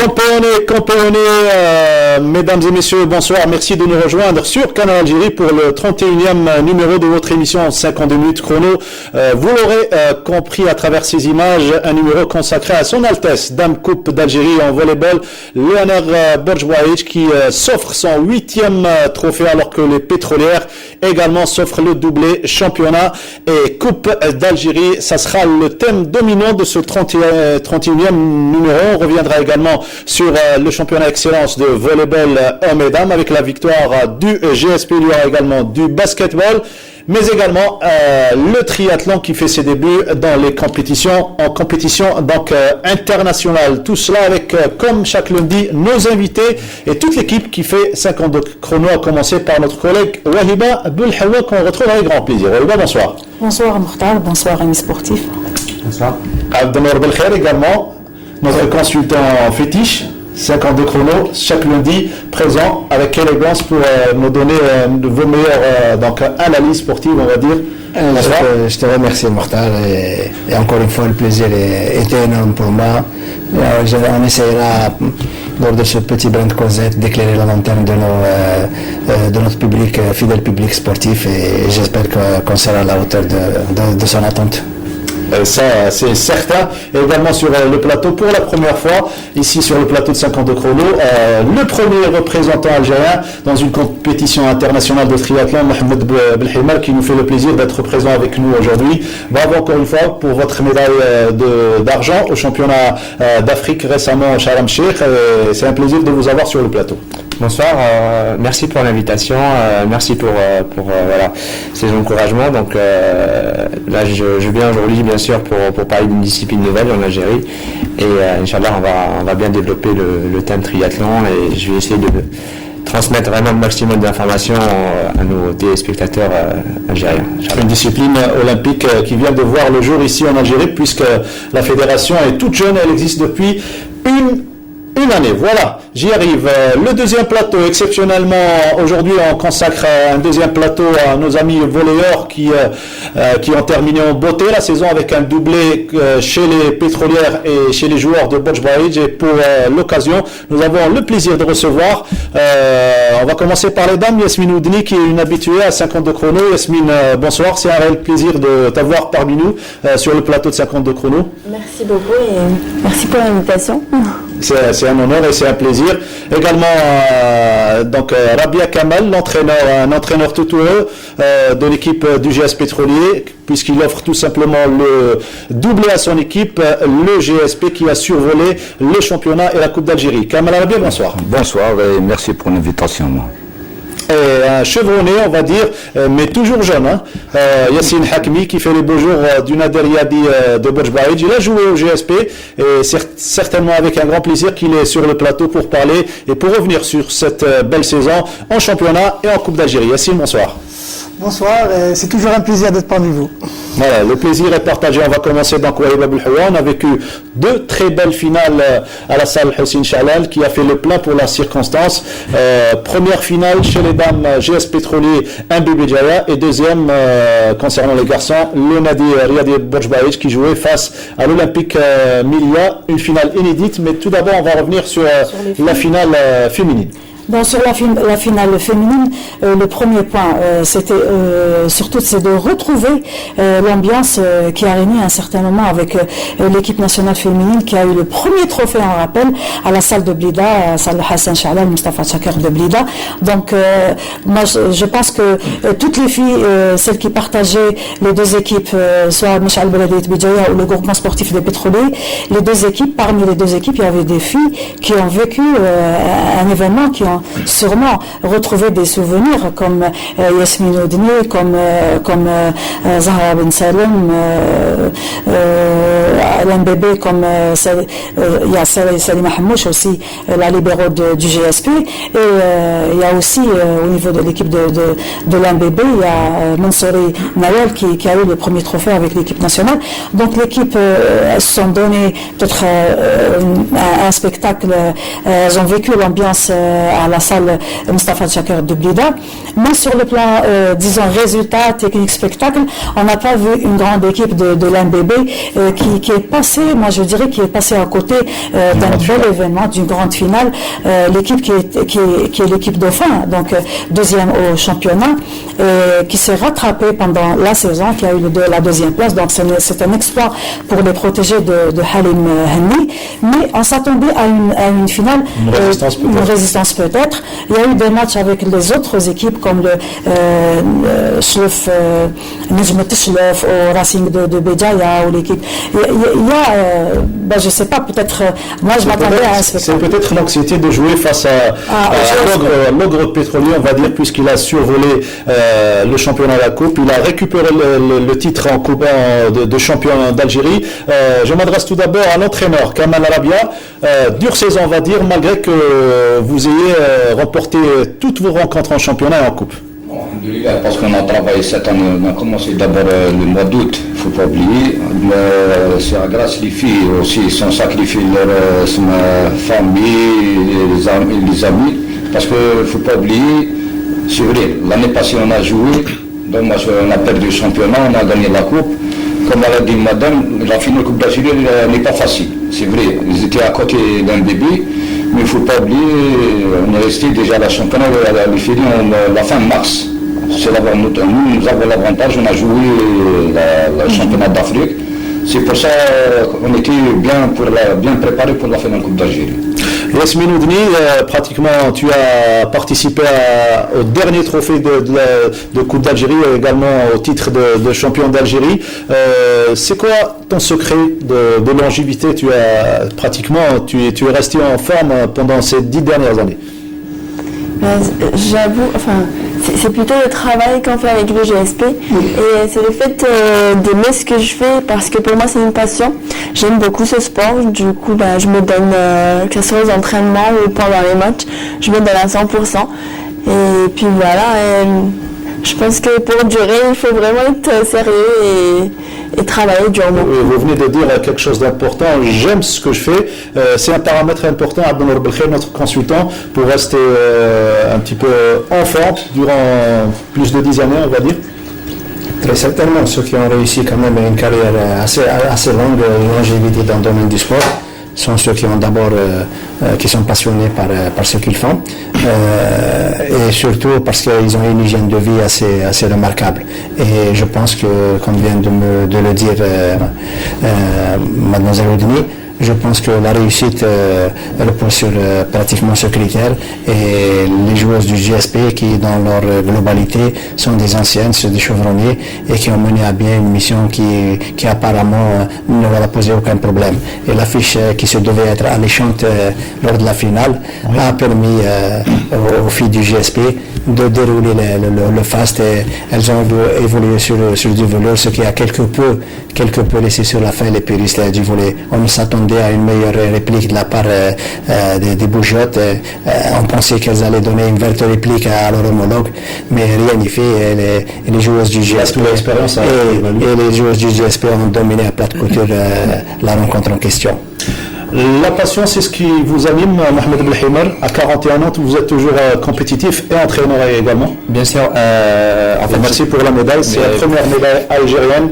Compagnie, mesdames et messieurs, bonsoir. Merci de nous rejoindre sur Canal Algérie pour le 31e numéro de votre émission 52 minutes chrono. Vous l'aurez compris à travers ces images, un numéro consacré à son Altesse, Dame Coupe d'Algérie en volleyball, Léonard Borjbouaïch qui s'offre son 8e trophée alors que les pétrolières également s'offrent le doublé championnat et Coupe d'Algérie. Ça sera le thème dominant de ce 31e numéro. On reviendra également sur le championnat excellence de volleyball hommes et dames avec la victoire du GSP. Il y aura également du basketball, mais également le triathlon qui fait ses débuts dans les compétitions, en compétition donc internationale. Tout cela avec, comme chaque lundi, nos invités et toute l'équipe qui fait 52 chrono, à commencer par notre collègue Wahiba Belhawa qu'on retrouve avec grand plaisir. Wahiba, bonsoir. Bonsoir Mokhtar, bonsoir amis sportifs. Bonsoir. Abdelnour Belkhair également, notre consultant fétiche. 52 chronos, chaque lundi, présent avec élégance pour nous donner vos meilleures analyses sportives, on va dire. Je te remercie, Mokhtar, et encore une fois, le plaisir était énorme pour moi. On essaiera, lors de ce petit brin de causette, d'éclairer la lanterne de notre public, fidèle public sportif, et j'espère qu'on sera à la hauteur de son attente. Ça, c'est certain. Et également sur le plateau, pour la première fois, ici sur le plateau de 52 chrono, le premier représentant algérien dans une compétition internationale de triathlon, Mohamed Belhimar, qui nous fait le plaisir d'être présent avec nous aujourd'hui. Bravo encore une fois pour votre médaille d'argent au championnat d'Afrique récemment au Sharm El-Sheikh. C'est un plaisir de vous avoir sur le plateau. Bonsoir, merci pour l'invitation, merci pour voilà, ces encouragements. Donc là, je viens aujourd'hui bien sûr pour parler d'une discipline nouvelle en Algérie et Inch'Allah on va bien développer le thème triathlon et je vais essayer de transmettre vraiment le maximum d'informations à nos téléspectateurs algériens. Une discipline olympique qui vient de voir le jour ici en Algérie puisque la fédération est toute jeune, elle existe depuis une année. Voilà, j'y arrive. Le deuxième plateau, exceptionnellement, aujourd'hui, on consacre un deuxième plateau à nos amis volleyeurs qui ont terminé en beauté la saison avec un doublé chez les pétrolières et chez les joueurs de Borjbouaïch. Et pour l'occasion, nous avons le plaisir de recevoir, on va commencer par les dames, Yasmine Oudni, qui est une habituée à 52 chrono. Yasmine, bonsoir, c'est un réel plaisir de t'avoir parmi nous sur le plateau de 52 chrono. Merci beaucoup et merci pour l'invitation. C'est un honneur et c'est un plaisir. Également, Rabia Kamal, un entraîneur tutoureux de l'équipe du GS Pétrolier, puisqu'il offre tout simplement le doublé à son équipe, le GSP qui a survolé le championnat et la Coupe d'Algérie. Kamal Rabia, bonsoir. Bonsoir et merci pour l'invitation. Et un chevronné, on va dire, mais toujours jeune, Yassine Hakmi, qui fait les beaux jours du Nader Yadi de Borjbouaïch. Il a joué au GSP et certainement avec un grand plaisir qu'il est sur le plateau pour parler et pour revenir sur cette belle saison en championnat et en Coupe d'Algérie. Yassine, bonsoir. Bonsoir, c'est toujours un plaisir d'être parmi vous. Voilà, le plaisir est partagé. On va commencer donc Wahiba Belhawa. On a vécu deux très belles finales à la salle Hussein Chalal qui a fait le plein pour la circonstance. Première finale chez les dames GS Pétrolier Mbébé Jaya et deuxième concernant les garçons le Nadi Riyadi Borjbouaïch qui jouait face à l'Olympique Milia. Une finale inédite, mais tout d'abord on va revenir sur la finale féminine. Sur la finale féminine, le premier point, c'était surtout c'est de retrouver l'ambiance qui a régné à un certain moment avec l'équipe nationale féminine qui a eu le premier trophée en rappel à la salle de Blida, à la salle de Hassan Chalal, Mustafa Chakar de Blida. Donc, moi, je pense que toutes les filles, celles qui partageaient les deux équipes, soit Mishal Beladiyat Bijaya ou le groupement sportif des pétroliers, les deux équipes, parmi les deux équipes, il y avait des filles qui ont vécu un événement, qui ont sûrement retrouvé des souvenirs comme Yasmine Oudni, comme Zahra Ben Salem, Alain Bébé, comme il y a Salima Hamouche aussi, la libéraux du GSP, et il y a aussi au niveau de l'équipe de Alain Bébé, il y a Mansouri Nawal qui a eu le premier trophée avec l'équipe nationale. Donc l'équipe se sont donné peut-être un spectacle, elles ont vécu l'ambiance à la salle Mustafa Tchaker de Blida. Mais sur le plan, disons, résultat, technique, spectacle, on n'a pas vu une grande équipe de l'MBB qui est passée, moi je dirais, qui est passée à côté d'un bel événement, d'une grande finale. L'équipe qui est l'équipe Dauphin, donc deuxième au championnat, qui s'est rattrapée pendant la saison, qui a eu la deuxième place. Donc c'est un exploit pour les protégés de Halim Henni. Mais on s'attendait à une finale, une résistance peut-être. Il y a eu des matchs avec les autres équipes comme le Shluf, Nejmet Shluf au Racing de Béjaïa ou l'équipe. Il y a, je sais pas, peut-être, moi je m'attendais à un spectacle. C'est peut-être l'anxiété de jouer face à l'ogre pétrolier, on va dire, puisqu'il a survolé le championnat de la Coupe. Il a récupéré le titre en Coupe de champion d'Algérie. Je m'adresse tout d'abord à l'entraîneur, Kamal Arabia. Dure saison, on va dire, malgré que vous ayez remporté toutes vos rencontres en championnat et en Coupe. Parce qu'on a travaillé cette année, on a commencé d'abord le mois d'août, il ne faut pas oublier. C'est grâce les filles aussi, ils ont sacrifié leur famille, les amis, parce qu'il ne faut pas oublier, c'est vrai, l'année passée on a joué, donc on a perdu le championnat, on a gagné la coupe. Comme elle a dit madame, la finale Coupe d'Algérie n'est pas facile, c'est vrai, ils étaient à côté d'un bébé. Mais il ne faut pas oublier, on est resté déjà à la championnat, la fin mars. Nous avons l'avantage, on a joué le championnat d'Afrique. C'est pour ça qu'on était bien préparé pour la finale Coupe d'Algérie. Yasmine Oudni, pratiquement tu as participé au dernier trophée de Coupe d'Algérie et également au titre de champion d'Algérie. C'est quoi ton secret de longévité? Tu es resté en forme pendant ces 10 dernières années. J'avoue, c'est plutôt le travail qu'on fait avec le GSP et c'est le fait d'aimer ce que je fais parce que pour moi c'est une passion. J'aime beaucoup ce sport, du coup je me donne, que ce soit aux entraînements ou pendant les matchs, je me donne à 100%. Et puis voilà, je pense que pour durer, il faut vraiment être sérieux et travailler durement. Vous venez de dire quelque chose d'important, j'aime ce que je fais, c'est un paramètre important, Abdelnour Belkhair, notre consultant, pour rester un petit peu en forme durant plus de 10 années, on va dire. Très certainement, ceux qui ont réussi quand même une carrière assez longue, longévité dans le domaine du sport, sont ceux qui ont d'abord, qui sont passionnés par ce qu'ils font, et surtout parce qu'ils ont une hygiène de vie assez remarquable. Et je pense que, comme vient de le dire Mademoiselle Oudni, je pense que la réussite repose sur pratiquement ce critère et les joueuses du GSP qui dans leur globalité sont des anciennes, sont des chevronnés et qui ont mené à bien une mission qui apparemment ne leur a posé aucun problème. Et l'affiche qui se devait être alléchante lors de la finale a permis aux filles du GSP de dérouler le fast et elles ont évolué sur du velours, ce qui a quelque peu laissé sur la fin les puristes du volley. On s'attendait à une meilleure réplique de la part des bougeottes. On pensait qu'elles allaient donner une verte réplique à leur homologue, mais rien n'y fait. Et les joueuses du GSP ont dominé à plat de couture la rencontre en question. La passion, c'est ce qui vous anime, Mohamed Belhimar. À 41 ans, vous êtes toujours compétitif et entraîneur également. Bien sûr. Merci pour la médaille. C'est la première médaille algérienne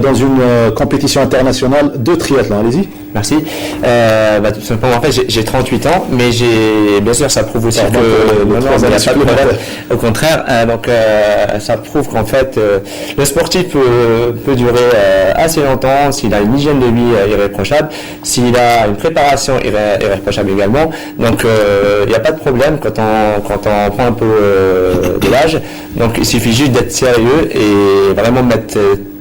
dans une compétition internationale de triathlon. Allez-y. Merci. Tout simplement, en fait, j'ai 38 ans, mais bien sûr, ça prouve aussi au contraire. Ça prouve qu'en fait, le sportif peut durer assez longtemps s'il a une hygiène de vie irréprochable, s'il a une préparation irréprochable également. Donc, il n'y a pas de problème quand on prend un peu de l'âge. Donc, il suffit juste d'être sérieux et vraiment mettre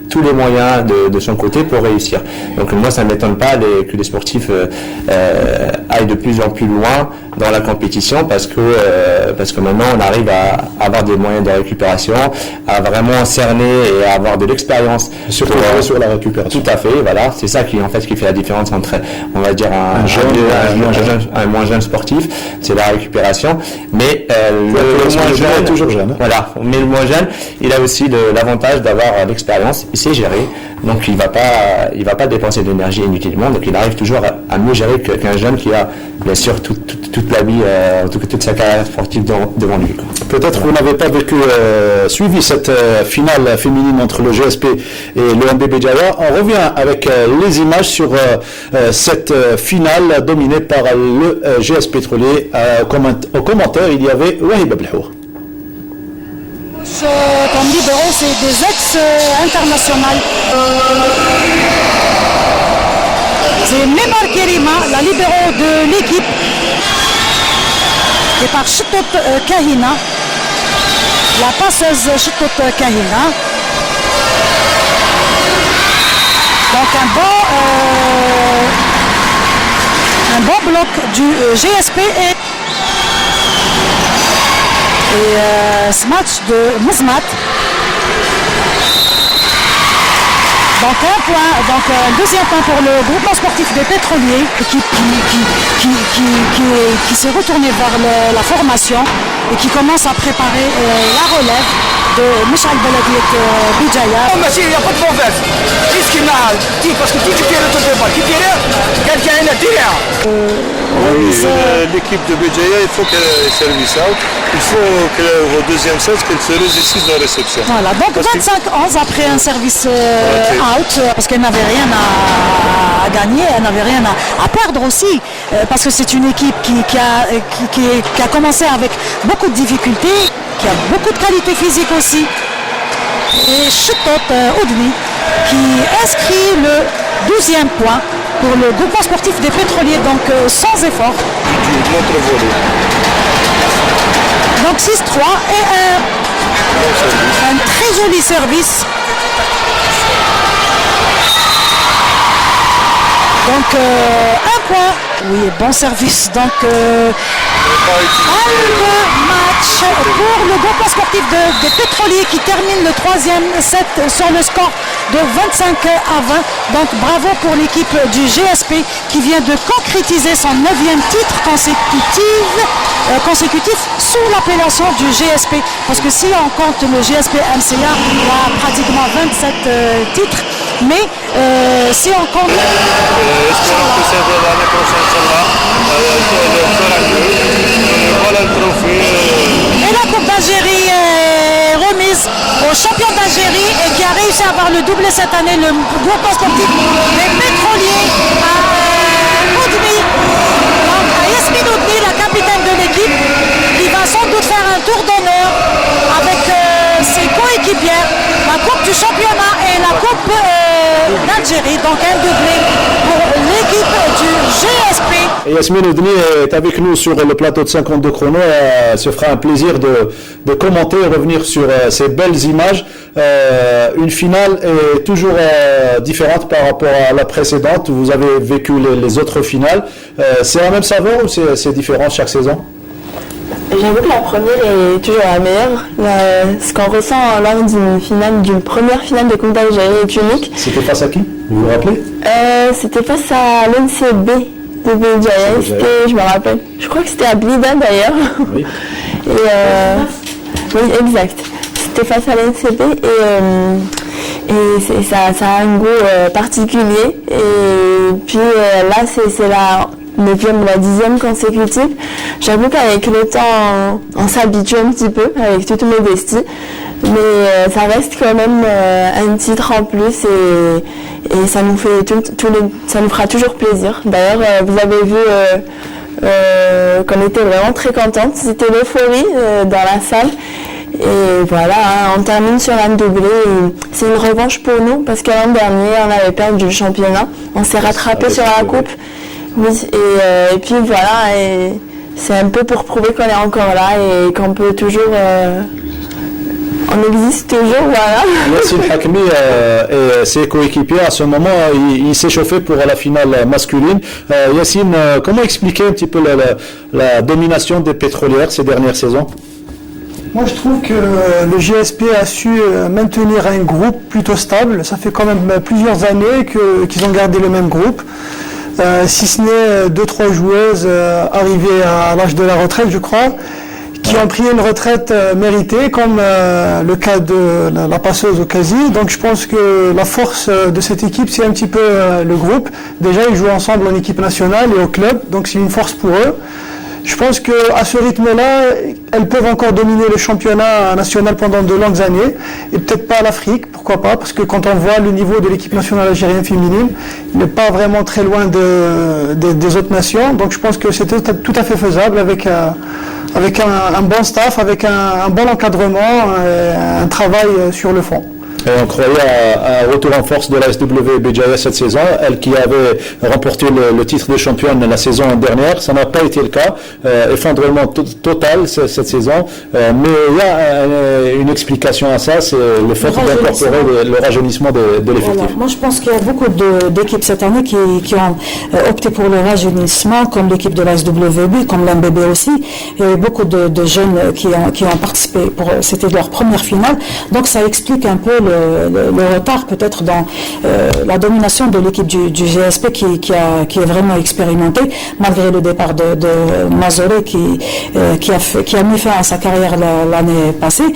tous les moyens de son côté pour réussir. Donc moi ça ne m'étonne pas que les sportifs aillent de plus en plus loin dans la compétition parce que maintenant on arrive à avoir des moyens de récupération, à vraiment cerner et à avoir de l'expérience sur la récupération. Tout à fait, voilà, c'est ça qui fait la différence entre, on va dire, un moins jeune sportif, c'est la récupération, mais le moins jeune, toujours jeune. Voilà, mais le moins jeune, il a aussi l'avantage d'avoir l'expérience. Il sait gérer, donc il va pas dépenser de l'énergie inutilement, donc il arrive toujours à mieux gérer qu'un jeune qui a bien sûr toutes toute la vie, en tout cas toute sa carrière sportive devant lui. Peut-être vous n'avez pas suivi cette finale féminine entre le GSP et le MB Béjaïa. On revient avec les images sur cette finale dominée par le GS Pétrolier. Au commentaire, il y avait Wahib Abdelhour. Comme libéraux, c'est des ex-internationales. C'est Memar Kerima, la libéraux de l'équipe, et par Choutot Kahina, la passeuse Choutot Kahina. Donc un bon bloc du GSP et ce match de Mouzmat. Donc un point, donc un deuxième point pour le groupement sportif des pétroliers, équipe qui s'est retournée vers la formation et qui commence à préparer la relève de Michel Beladiet Béjaïa. Il n'y a pas de mauvaise. Qu'est-ce qu'il a dit? Parce que tu tires le débat. Qui tire? Quelqu'un a tiré. L'équipe de Béjaïa, il faut qu'elle service out. Il faut qu'au deuxième set, qu'elle se résiste dans la réception. Voilà, donc 25-11 après un service out, parce qu'elle n'avait rien à gagner, elle n'avait rien à perdre aussi, parce que c'est une équipe qui a commencé avec beaucoup de difficultés, qui a beaucoup de qualité physique aussi. Et Choutot Oudmi qui inscrit le 12e point pour le groupement sportif des pétroliers, donc sans effort. Donc 6-3 et un très joli service. Donc un point. Oui, bon service. Donc un match pour le groupement sportif des pétroliers qui termine le 3e set sur le score de 25-20. Donc bravo pour l'équipe du GSP qui vient de concrétiser son 9e titre consécutif sous l'appellation du GSP. Parce que si on compte le GSP MCA, il y a pratiquement 27 titres. Mais si on compte... Et la Coupe d'Algérie est remise au champion d'Algérie et qui a réussi à avoir le doublé cette année, le groupement sportif des pétroliers à Oudmi. Donc à Yasmine Oudmi, la capitaine de l'équipe, qui va sans doute faire un tour d'honneur avec ses coéquipières, la Coupe du championnat et la Coupe d'Algérie. Donc un doublé pour l'équipe du GSP. Et Yasmine Oudni est avec nous sur le plateau de 52 chrono. Se fera un plaisir de commenter et revenir sur ces belles images. Une finale est toujours différente par rapport à la précédente. Vous avez vécu les autres finales. C'est la même saveur ou c'est différent chaque saison? J'avoue que la première est toujours la meilleure. Ce qu'on ressent lors d'une première finale de Coupe d'Algérie est unique. C'était face à qui? Vous vous rappelez? C'était face à l'NCB de Béjaïa. Je me rappelle. Je crois que c'était à Blida d'ailleurs. Oui. Oui, exact. C'était face à l'NCB et ça a un goût particulier. Et puis là, c'est la 9e ou la 10e consécutive. J'avoue qu'avec le temps, on s'habitue un petit peu, avec toute modestie, mais ça reste quand même un titre en plus et ça nous fait ça nous fera toujours plaisir. D'ailleurs, vous avez vu qu'on était vraiment très contents. C'était l'euphorie dans la salle. Et voilà, on termine sur un doublé. C'est une revanche pour nous parce que l'an dernier, on avait perdu le championnat. On s'est rattrapé sur la coupe. Oui, et puis voilà, et c'est un peu pour prouver qu'on est encore là et qu'on peut toujours... on existe toujours, voilà. Yassine Hakmi et ses coéquipiers, à ce moment, il s'est chauffé pour la finale masculine. Yassine, comment expliquer un petit peu la domination des pétrolières ces dernières saisons? Moi, je trouve que le GSP a su maintenir un groupe plutôt stable. Ça fait quand même plusieurs années qu'ils ont gardé le même groupe. Si ce n'est 2-3 joueuses arrivées à l'âge de la retraite, je crois, qui ont pris une retraite méritée, comme le cas de la passeuse Okazi. Donc je pense que la force de cette équipe, c'est un petit peu le groupe. Déjà, ils jouent ensemble en équipe nationale et au club, donc c'est une force pour eux. Je pense qu'à ce rythme-là, elles peuvent encore dominer le championnat national pendant de longues années, et peut-être pas l'Afrique, pourquoi pas, parce que quand on voit le niveau de l'équipe nationale algérienne féminine, il n'est pas vraiment très loin des autres nations, donc je pense que c'est tout à fait faisable avec un bon staff, avec un bon encadrement, un travail sur le fond. Et on croyait à un retour en force de la SW Béjaïa cette saison, elle qui avait remporté le titre de championne la saison dernière. Ça n'a pas été le cas, effondrement total cette saison, mais il y a une explication à ça, c'est le fait d'incorporer le rajeunissement de l'effectif. Voilà. Moi je pense qu'il y a beaucoup d'équipes cette année qui ont opté pour le rajeunissement, comme l'équipe de la SWB, comme l'MBB aussi. Il y a eu beaucoup de jeunes qui ont participé, c'était leur première finale, donc ça explique un peu le retard peut-être dans la domination de l'équipe du GSP qui est vraiment expérimentée, malgré le départ de Mazoré qui a mis fin à sa carrière l'année passée.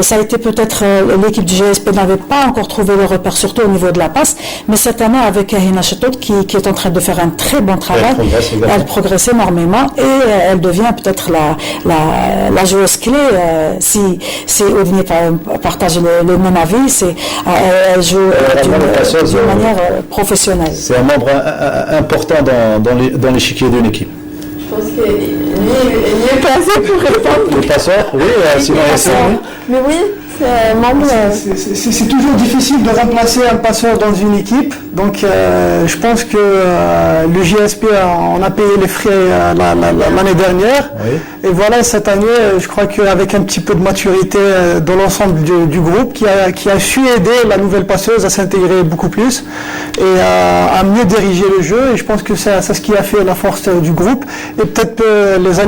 Ça a été peut-être l'équipe du GSP n'avait pas encore trouvé le repère, surtout au niveau de la passe, mais cette année avec Hina Chetot qui est en train de faire un très bon travail, elle progresse énormément et elle devient peut-être la joueuse clé si Oudini partage le même avis. Elle joue d'une manière professionnelle. C'est un membre important dans l'échiquier d'une équipe. Je pense qu'il est placé pour répondre. Le passeur, oui, sinon mais oui, c'est membre. C'est toujours difficile de remplacer un passeur dans une équipe, donc je pense que le GSP on a payé les frais l'année dernière, oui. Et voilà, cette année je crois qu'avec un petit peu de maturité dans l'ensemble du groupe qui a su aider la nouvelle passeuse à s'intégrer beaucoup plus et à mieux diriger le jeu, et je pense que c'est ce qui a fait la force du groupe, et peut-être les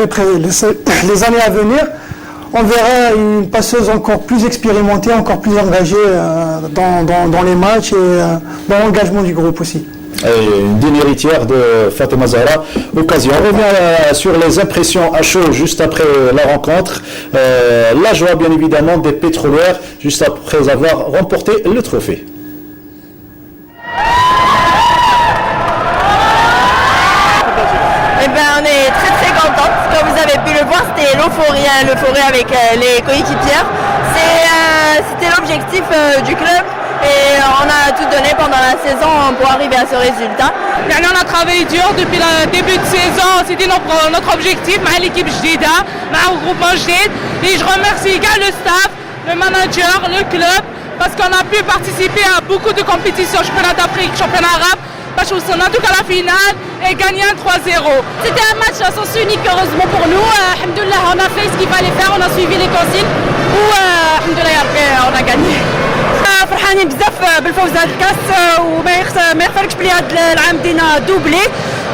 années à venir on verra une passeuse encore plus expérimentée, encore plus engagée dans les matchs et dans l'engagement du groupe aussi. Et une digne héritière de Fatema Zahra. Occasion. On revient sur les impressions à chaud juste après la rencontre. La joie bien évidemment des pétrolières juste après avoir remporté le trophée. On est très contente. Comme vous avez pu le voir, c'était l'euphorie avec les coéquipières. C'était l'objectif du club et on a tout donné pendant la saison pour arriver à ce résultat. On a travaillé dur depuis le début de saison, c'était notre objectif, avec l'équipe Jdida, avec le groupe Jdid. Et je remercie également le staff, le manager, le club, parce qu'on a pu participer à beaucoup de compétitions, championnat d'Afrique, championnat arabe. Parce qu'on a tout à la finale et gagné un 3-0. C'était un match à sens unique, heureusement pour nous. Alhamdoulilah, on a fait ce qu'il fallait faire, on a suivi les consignes. Alhamdoulilah, on a gagné. فرحانين بزاف بالفوز هذا الكاس وما يخفركش بلي هذا العام دينا دوبلي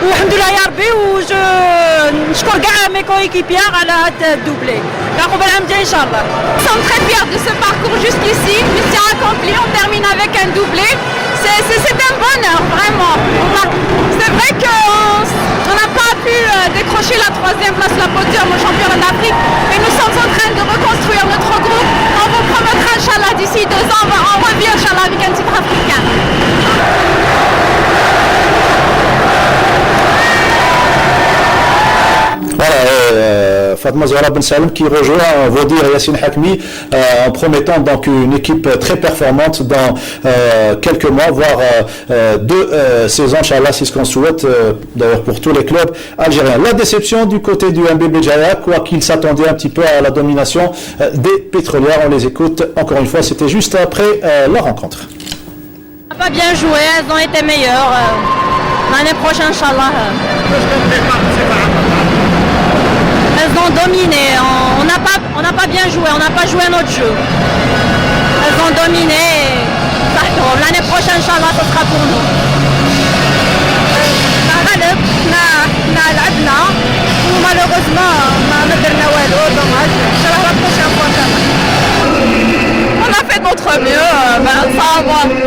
والحمد لله يا ربي ونشكر كاع مي كويكيبيار على هذا الدوبلي نعقوب العام الجاي ان شاء الله. Nous sommes très fiers de ce parcours jusqu'ici, mission accomplie, on termine avec un doublé. C'est un bonheur, vraiment. C'est vrai qu'on n'a pas pu décrocher la 3e place, la podium au championnat d'Afrique, mais nous sommes en train de reconstruire notre groupe. On vous promettra, Inch'Allah, d'ici 2 ans, on revient, Inch'Allah, avec un titre africain. Voilà, Fatema Zahra Ben Salem qui rejoint Vodir et Yassine Hakmi en promettant donc une équipe très performante dans quelques mois, voire 2 saisons, Inch'Allah, c'est ce qu'on souhaite d'ailleurs pour tous les clubs algériens. La déception du côté du MB Béjaïa, quoi qu'il s'attendait un petit peu à la domination des pétrolières. On les écoute encore une fois, c'était juste après la rencontre. On n'a pas bien joué, elles ont été meilleures. L'année prochaine, Inch'Allah. Elles ont dominé, on n'a pas bien joué, on n'a pas joué notre jeu. Elles ont dominé, l'année prochaine, Inch'Allah, ce sera pour nous. Malheureusement, on a fait de notre mieux,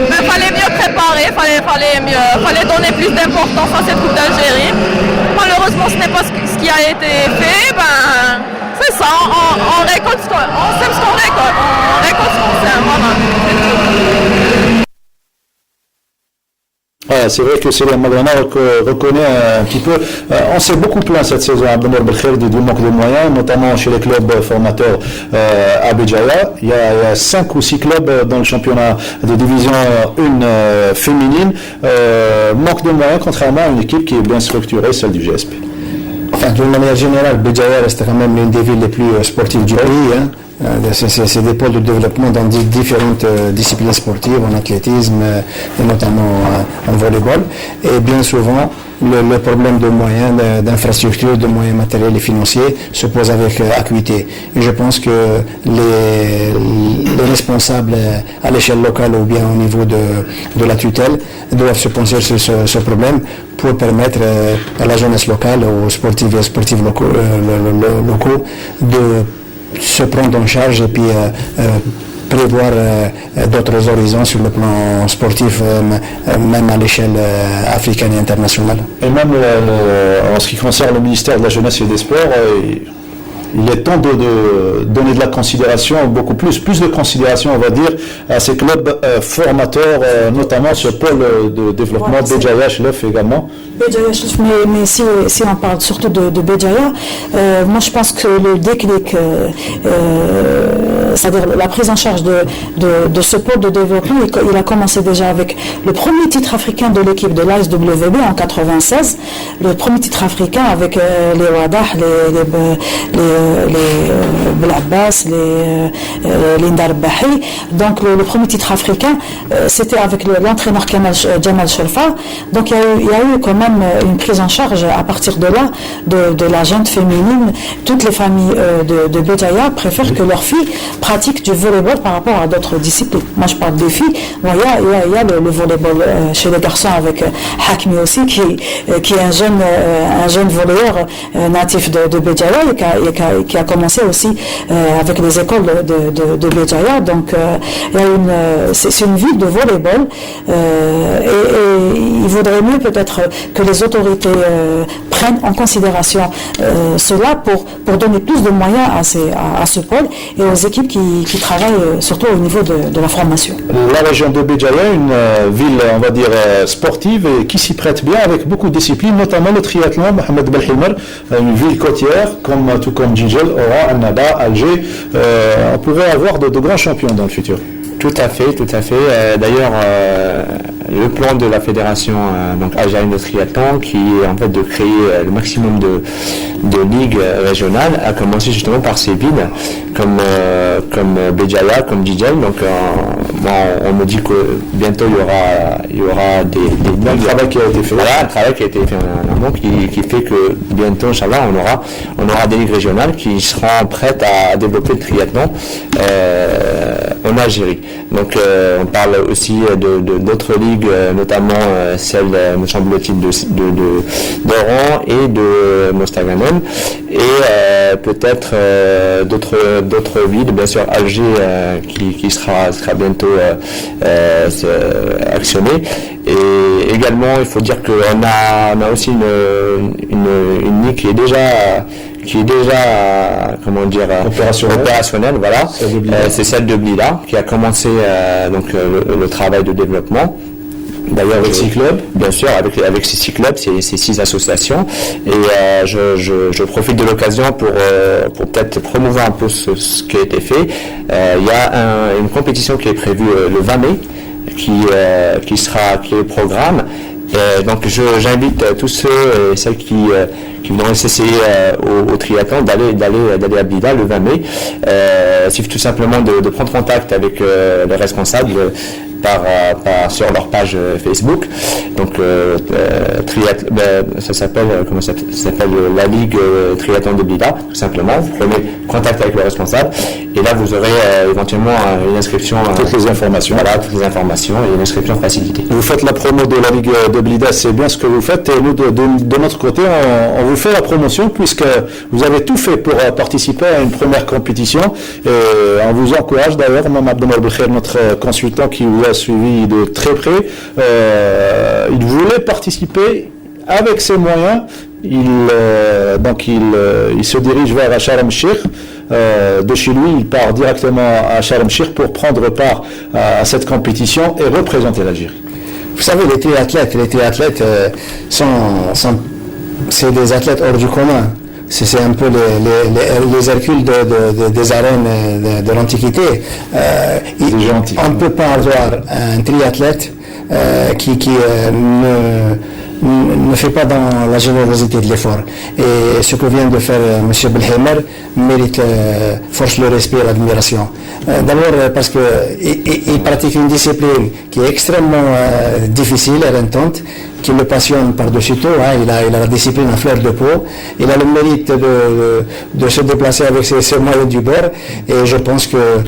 il fallait mieux préparer, fallait donner plus d'importance à cette Coupe d'Algérie. Malheureusement, ce n'est pas ce qui a été fait. C'est ça, on récolte ce qu'on sème, ce qu'on récolte. On récolte ce qu'on sème, voilà. c'est vrai que Céline Magrana reconnaît un petit peu. On s'est beaucoup plaint cette saison à Abdelmour Belkhair du manque de moyens, notamment chez les clubs formateurs à Béjaïa. Il y a 5 ou 6 clubs dans le championnat de division 1 féminine. Manque de moyens, contrairement à une équipe qui est bien structurée, celle du GSP. Enfin, d'une manière générale, Béjaïa reste quand même l'une des villes les plus sportives du pays. Hein. C'est des pôles de développement dans différentes disciplines sportives, en athlétisme et notamment en volleyball. Et bien souvent, le problème de moyens, d'infrastructures, de moyens matériels et financiers se pose avec acuité. Et je pense que les responsables à l'échelle locale ou bien au niveau de la tutelle doivent se pencher sur ce problème pour permettre à la jeunesse locale, aux sportifs et sportifs locaux de se prendre en charge et puis prévoir d'autres horizons sur le plan sportif, même à l'échelle africaine et internationale. Et même en ce qui concerne le ministère de la Jeunesse et des Sports, il est temps de donner de la considération, beaucoup plus de considération, on va dire, à ces clubs formateurs, notamment ce pôle de développement Béjaïa Chlef également. Béjaïa Chlef, mais si on parle surtout de Béjaïa, moi je pense que le déclic, c'est-à-dire la prise en charge de ce pôle de développement, il a commencé déjà avec le premier titre africain de l'équipe de l'ASWB en 96, le premier titre africain avec les Wadah, les Blabas, les Ndarbahi. Donc le premier titre africain, c'était avec l'entraîneur Jamal Shelfa. Donc il y a eu quand même une prise en charge à partir de là de la gente féminine. Toutes les familles de Béjaïa préfèrent que leurs filles pratiquent du volleyball par rapport à d'autres disciplines. Moi je parle des filles. Bon, il y a le volleyball chez les garçons avec Hakmi aussi qui est un jeune volleyeur natif de Béjaïa qui a commencé aussi avec les écoles de Béjaïa. Donc c'est une ville de volleyball et il vaudrait mieux peut-être que les autorités prennent en considération cela pour donner plus de moyens à ce pôle et aux équipes qui travaillent surtout au niveau de la formation. La région de Béjaïa, une ville, on va dire, sportive et qui s'y prête bien avec beaucoup de disciplines, notamment le triathlon. Mohamed Belhilmer, une ville côtière, tout comme Djidjel, Oran, Annaba, Alger. On pourrait avoir de grands champions dans le futur. Tout à fait. D'ailleurs, le plan de la fédération donc algérienne de triathlon, qui est en fait de créer le maximum de ligues régionales, a commencé justement par ces villes comme Béjaïa, comme Djidjel. Donc, on me dit que bientôt il y aura des ligues. Un travail qui a été fait. Voilà, un travail qui a été fait en amont, qui fait que bientôt, Inch'Allah, on aura des ligues régionales qui seront prêtes à développer le triathlon en Algérie. Donc on parle aussi d'autres ligues, notamment celle, me semble-t-il, d'Oran et de Mostaganem, et peut-être d'autres villes, bien sûr Alger qui sera bientôt actionné. Et également, il faut dire qu'on a aussi une ligue qui est déjà comment dire, opérationnelle, voilà. C'est celle de Blida qui a commencé le travail de développement. D'ailleurs avec 6 clubs, bien sûr, avec ces 6 clubs, ces 6 associations, et je profite de l'occasion pour peut-être promouvoir un peu ce qui a été fait. Il y a une compétition qui est prévue le 20 mai, qui est le programme. Donc j'invite tous ceux et celles qui voudront s'essayer au triathlon d'aller à Blida le 20 mai. Il suffit tout simplement de prendre contact avec les responsables sur leur page Facebook. Donc ça s'appelle la Ligue Triathlon de Blida, tout simplement. Vous prenez contact avec le responsable et là vous aurez éventuellement une inscription, toutes les informations. Voilà, toutes les informations et une inscription facilitée. Vous faites la promo de la Ligue de Blida, c'est bien ce que vous faites, et nous de notre côté on vous fait la promotion puisque vous avez tout fait pour participer à une première compétition, et on vous encourage. D'ailleurs, Mme Abdelmour Belkhair, notre consultant qui vous a suivi de très près, il voulait participer avec ses moyens. Il se dirige vers Sharm el-Sheikh. De chez lui, il part directement à Sharm el-Sheikh pour prendre part à cette compétition et représenter l'Algérie. vous savez, les triathlètes c'est des athlètes hors du commun. C'est un peu les Hercules des arènes de l'Antiquité. On ne peut pas avoir un triathlète qui ne fait pas dans la générosité de l'effort. Et ce que vient de faire M. Belheimer mérite force le respect et l'admiration. D'abord parce qu'il pratique une discipline qui est extrêmement difficile et rentante, qui le passionne par-dessus tout. Il a la discipline à fleur de peau. Il a le mérite de se déplacer avec ses moyens du bord. Et je pense que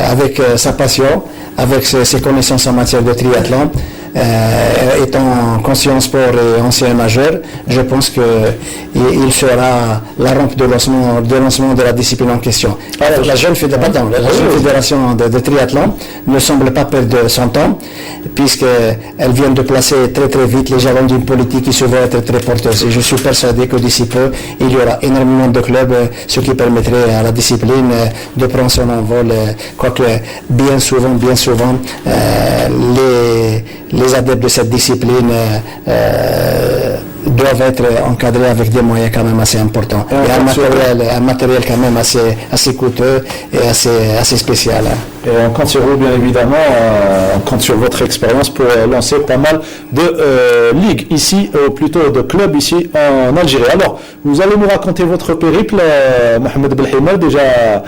avec sa passion, avec ses connaissances en matière de triathlon, étant conscient sport et ancien nageur, je pense qu'il sera la rampe de lancement de la discipline en question. Alors, la jeune fédération de triathlon ne semble pas perdre son temps, puisqu'elle vient de placer très très vite les jalons d'une politique qui se veut être très porteuse. Et je suis persuadé que d'ici peu, il y aura énormément de clubs, ce qui permettrait à la discipline de prendre son envol, quoique bien souvent, les adeptes de cette discipline doivent être encadrés avec des moyens quand même assez importants et un matériel quand même assez coûteux et assez spécial. Et on compte sur vous, bien évidemment, on compte sur votre expérience pour lancer pas mal de ligues ici, ou plutôt de clubs ici en Algérie. Alors, vous allez nous raconter votre périple, Mohamed Belheimer, déjà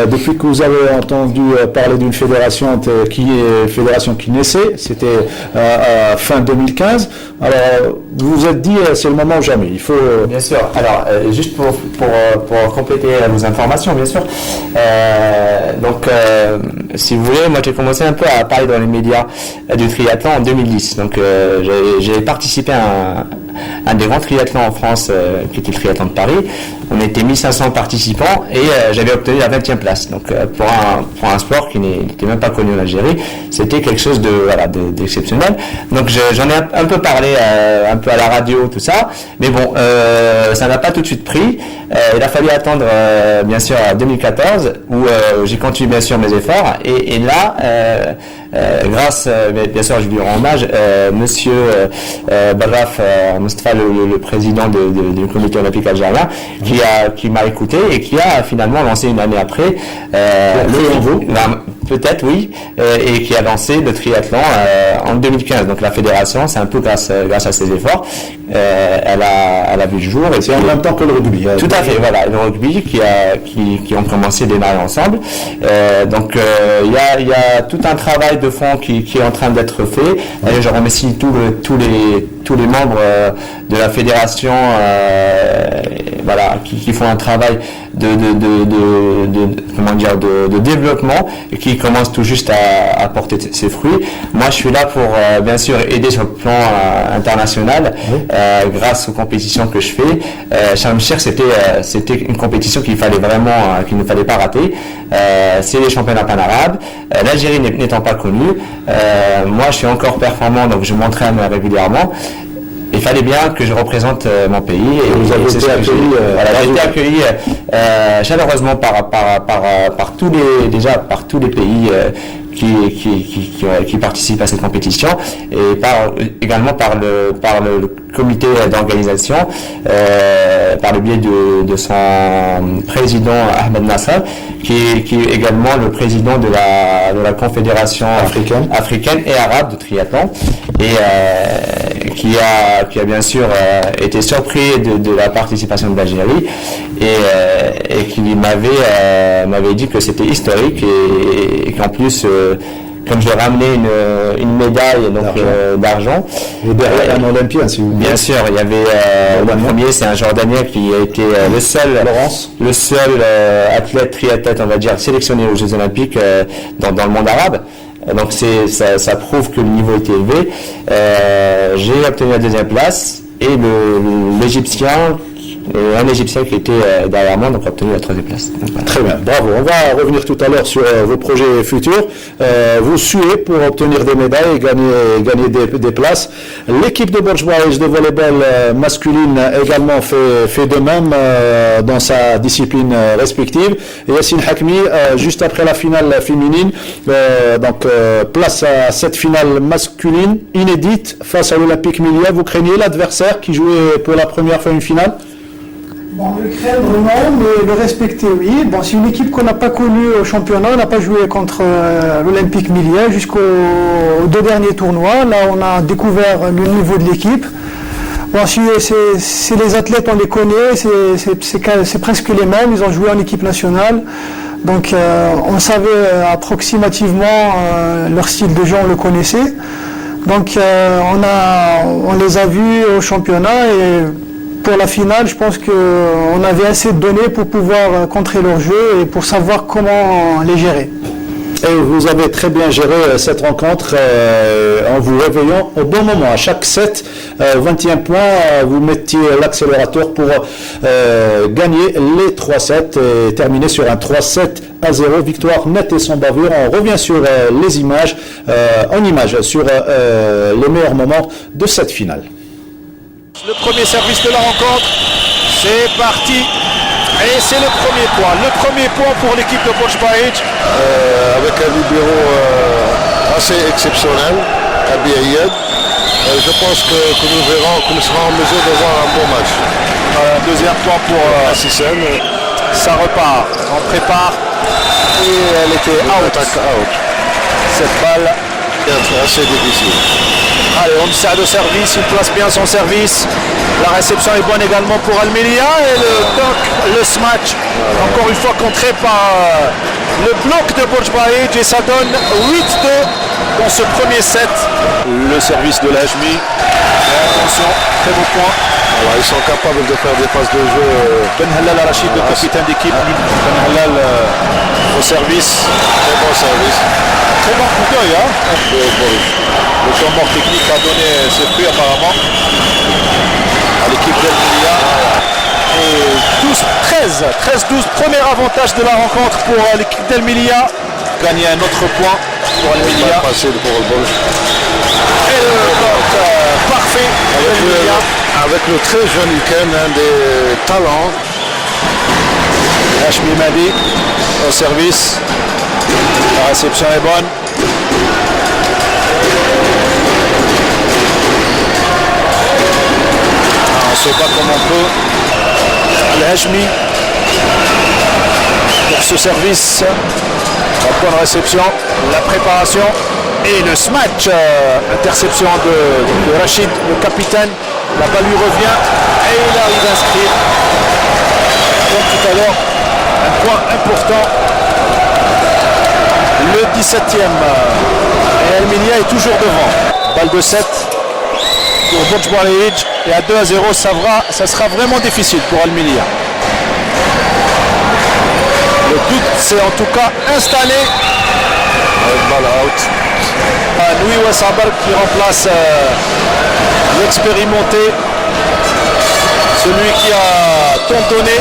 depuis que vous avez entendu parler d'une fédération qui naissait, c'était fin 2015. Alors, vous vous êtes dit, c'est le moment ou jamais, il faut... Bien sûr, alors, juste pour compléter vos informations, bien sûr, donc... si vous voulez, moi j'ai commencé un peu à parler dans les médias du triathlon en 2010. Donc j'ai participé à un des grands triathlons en France, qui était le triathlon de Paris. On était 1500 participants et j'avais obtenu la 20e place. Donc pour un sport qui n'était même pas connu en Algérie, c'était quelque chose d'exceptionnel. Donc j'en ai un peu parlé un peu à la radio, tout ça. Mais bon, ça n'a pas tout de suite pris. Il a fallu attendre bien sûr 2014 où j'ai continué bien sûr mes efforts et là grâce bien sûr je lui rends hommage monsieur Barraf Mustafa, le président du comité olympique algérien, qui m'a écouté et qui a finalement lancé une année après peut-être oui, et qui a lancé le triathlon en 2015. Donc la fédération, c'est un peu grâce à ses efforts, elle a vu le jour. Et c'est en même temps que le rugby. Tout à fait, voilà, le rugby qui ont commencé à démarrer ensemble. Donc il y a tout un travail de fond qui est en train d'être fait. D'ailleurs, je remercie tous les membres de la fédération, qui font un travail de développement et qui commence tout juste à porter ses fruits. Moi, je suis là pour bien sûr aider sur le plan international, grâce aux compétitions que je fais. Sharm el-Sheikh, c'était une compétition qu'il ne fallait pas rater. C'est les championnats panarabes. L'Algérie n'étant pas connue, moi, je suis encore performant, donc je m'entraîne régulièrement. Il fallait bien que je représente mon pays. Et vous avez été accueilli. J'ai été accueilli chaleureusement par tous les pays qui participent à cette compétition et également par le comité d'organisation, par le biais de son président Ahmed Nasser, qui est également le président de la confédération africaine et arabe de triathlon, et qui a bien sûr été surpris de la participation de l'Algérie et qui m'avait dit que c'était historique et qu'en plus comme je ramenais une médaille d'argent. Et derrière un Olympien, si vous voulez. Bien sûr, il y avait le premier, c'est un Jordanien qui a été le seul athlète, triathlète, on va dire, sélectionné aux Jeux Olympiques dans le monde arabe. Donc ça prouve que le niveau était élevé. J'ai obtenu la deuxième place et l'Égyptien et un Égyptien qui était derrière moi, donc on a obtenu la 3e place. Donc, voilà. Très bien, bravo. On va revenir tout à l'heure sur vos projets futurs. Vous suez pour obtenir des médailles et gagner des places. L'équipe de Borj-Bouaïch de volleyball masculine également fait de même dans sa discipline respective. Et Yassine Hakmi, juste après la finale féminine, place à cette finale masculine inédite face à l'Olympique Milia. Vous craignez l'adversaire qui jouait pour la première fois une finale? Bon, le craindre non, mais le respecter oui. Bon, c'est une équipe qu'on n'a pas connue au championnat, on n'a pas joué contre l'Olympique Milia jusqu'aux 2 derniers tournois. Là, on a découvert le niveau de l'équipe. Bon, c'est les athlètes, on les connaît, c'est presque les mêmes, ils ont joué en équipe nationale. Donc on savait approximativement leur style de jeu, on le connaissait. Donc on les a vus au championnat et pour la finale, je pense qu'on avait assez de données pour pouvoir contrer leur jeu et pour savoir comment les gérer. Et vous avez très bien géré cette rencontre en vous réveillant au bon moment. À chaque set, 21 points, vous mettiez l'accélérateur pour gagner les 3 sets et terminer sur un 3-7-0, victoire nette et sans bavure. On revient sur les images, sur les meilleurs moments de cette finale. Le premier service de la rencontre, c'est parti. Et c'est le premier point. Le premier point pour l'équipe de Borj-Bouaïch. Avec un libéro assez exceptionnel, Abi Ayed. Je pense que nous serons en mesure de voir un bon match. Deuxième point pour Assisen. Ça repart. On prépare. Et elle était out. Cette balle est assez difficile. Allez, on sert de service, il place bien son service. La réception est bonne également pour Al-Milia et le toc, le smash, encore une fois contré par le bloc de Borj-Bouaïch et ça donne 8-2 dans ce premier set. Le service de l'Ajmi. Attention, très beau point. Voilà, ils sont capables de faire des passes de jeu. Ben Halal Rachid, le capitaine d'équipe. Ben Halal au service. Très bon service. Très bon coup d'œil, hein. Le temps mort technique a donné ses fruits apparemment à l'équipe d'Al-Milia. Et 13-12, premier avantage de la rencontre pour l'équipe d'Al-Milia. Gagner un autre point pour Al-Milia. Et le bloc parfait avec le très jeune Iken, un des talents. Hashmi Madi au service. La réception est bonne. On se bat comme on peut. Al-Hashmi pour ce service. La bonne réception, la préparation et le smash. Interception de Rachid, le capitaine. La balle lui revient et il arrive à inscrire. Comme tout à l'heure, un point important. Le 17e. Et Al-Milia est toujours devant. Balle de 7 pour Borj-Bouaïch. Et à 2-0, ça sera vraiment difficile pour Al-Milia. Le but c'est en tout cas installé. Balle out. Louis Wassabar qui remplace l'expérimenté. Celui qui a tant donné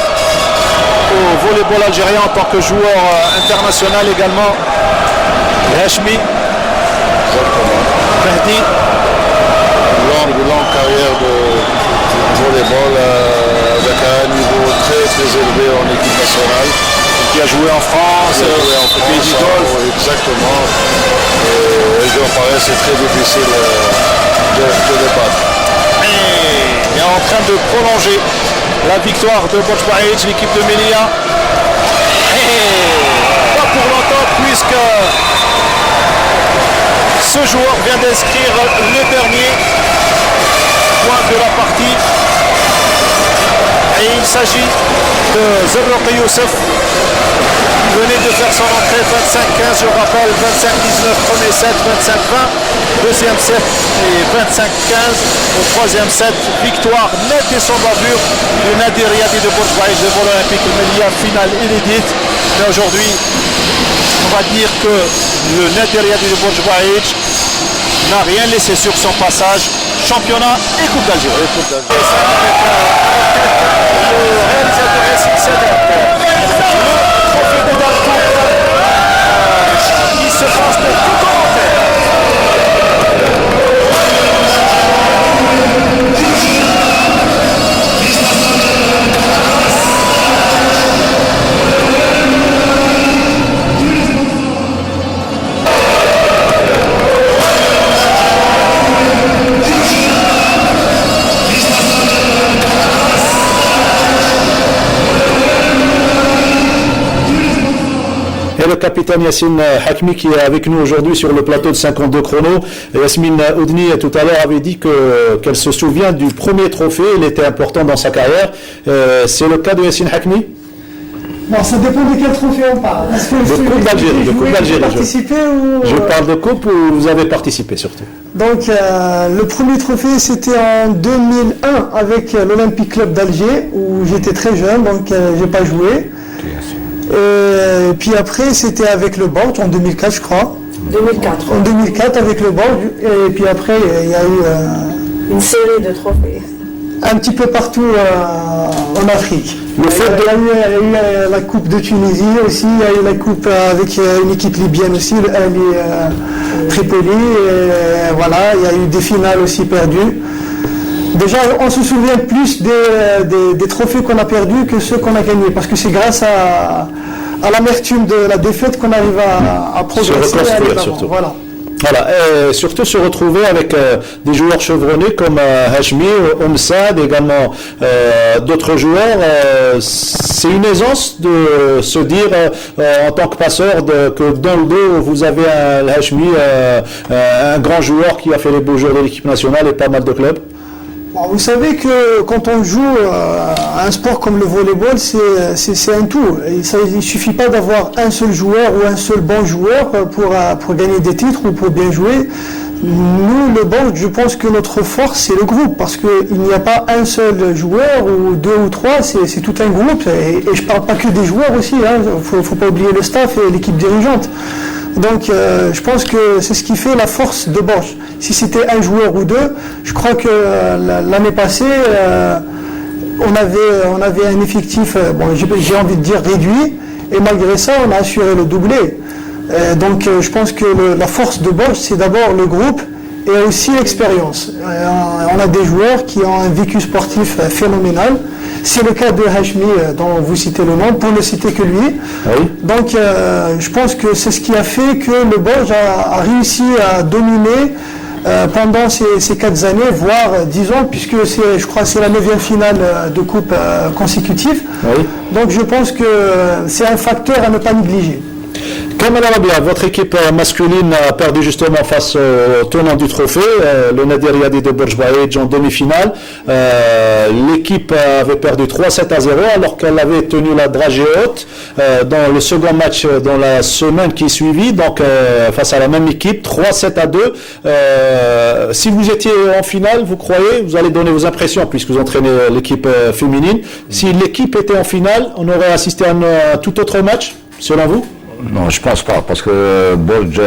au volleyball algérien en tant que joueur international également. Hashmi. Mehdi. Longue carrière de volleyball avec un niveau très élevé en équipe nationale. Qui a joué en France, Pays du Golfe. Exactement. Et je parais c'est très difficile de le battre. Et en train de prolonger la victoire de Borj-Bouaïch, l'équipe de Milia. Et pas pour longtemps puisque ce joueur vient d'inscrire le dernier point de la partie. Et il s'agit de Zerroqi Youssef qui venait de faire son entrée 25-15, je rappelle 25-19 premier set, 25-20 deuxième set et 25-15 au troisième set. Victoire nette et sans bavure de Nadir Riadi de Borj-Bouaïch de vol olympique Milia, finale inédite. Mais aujourd'hui, on va dire que le Nadir Riadi de Borj-Bouaïch n'a rien laissé sur son passage. Championnat et Coupe d'Algérie. réalisateur Yassine Sadat. Le trophée de Darkouk qui se penche pour tout commentaire. Et le capitaine Yassine Hakmi qui est avec nous aujourd'hui sur le plateau de 52 chronos. Yasmine Oudni tout à l'heure avait dit qu'elle se souvient du premier trophée, il était important dans sa carrière. C'est le cas de Yassine Hakmi? Bon, ça dépend de quel trophée on parle. De Coupe d'Algérie. Je parle de Coupe où vous avez participé surtout. Donc le premier trophée c'était en 2001 avec l'Olympique Club d'Alger où j'étais très jeune donc j'ai pas joué. Et puis après c'était avec le Bordeaux en 2004 je crois. 2004. En 2004 avec le Bordeaux et puis après il y a eu une série de trophées. Un petit peu partout en Afrique. Il y a eu la Coupe de Tunisie aussi, il y a eu la Coupe avec une équipe libyenne aussi, Tripoli, et voilà, il y a eu des finales aussi perdues. Déjà, on se souvient plus des trophées qu'on a perdus que ceux qu'on a gagnés, parce que c'est grâce à l'amertume de la défaite qu'on arrive à progresser et à aller surtout. Voilà. Voilà, et surtout se retrouver avec des joueurs chevronnés comme Hashmi, Omsad, également d'autres joueurs. C'est une aisance de se dire en tant que passeur que dans le dos vous avez un Hashmi, un grand joueur qui a fait les beaux jours de l'équipe nationale et pas mal de clubs. Bon, vous savez que quand on joue à un sport comme le volleyball, c'est un tout. Il ne suffit pas d'avoir un seul joueur ou un seul bon joueur pour gagner des titres ou pour bien jouer. Nous, le board, je pense que notre force, c'est le groupe, parce qu'il n'y a pas un seul joueur ou deux ou trois, c'est tout un groupe. Et je ne parle pas que des joueurs aussi, il ne faut pas oublier le staff et l'équipe dirigeante. Donc je pense que c'est ce qui fait la force de Borges. Si c'était un joueur ou deux, je crois que l'année passée, on avait un effectif, j'ai envie de dire réduit, et malgré ça, on a assuré le doublé. Donc je pense que la force de Borges, c'est d'abord le groupe et aussi l'expérience. On a des joueurs qui ont un vécu sportif phénoménal. C'est le cas de Hashmi dont vous citez le nom, pour ne citer que lui. Oui. Donc je pense que c'est ce qui a fait que le Borges a réussi à dominer pendant ces 4 années, voire 10 ans, puisque je crois que c'est la 9e finale de coupe consécutive. Oui. Donc je pense que c'est un facteur à ne pas négliger. Kamel Arabia, votre équipe masculine a perdu justement face au tenant du trophée, le Nadir Riadi de Borj Baïdj en demi-finale. L'équipe avait perdu 3-7-0 alors qu'elle avait tenu la dragée haute dans le second match dans la semaine qui suivit, donc face à la même équipe, 3-7-2. Si vous étiez en finale, vous croyez, vous allez donner vos impressions puisque vous entraînez l'équipe féminine, si l'équipe était en finale, on aurait assisté à un tout autre match, selon vous? Non, je pense pas, parce que Borj,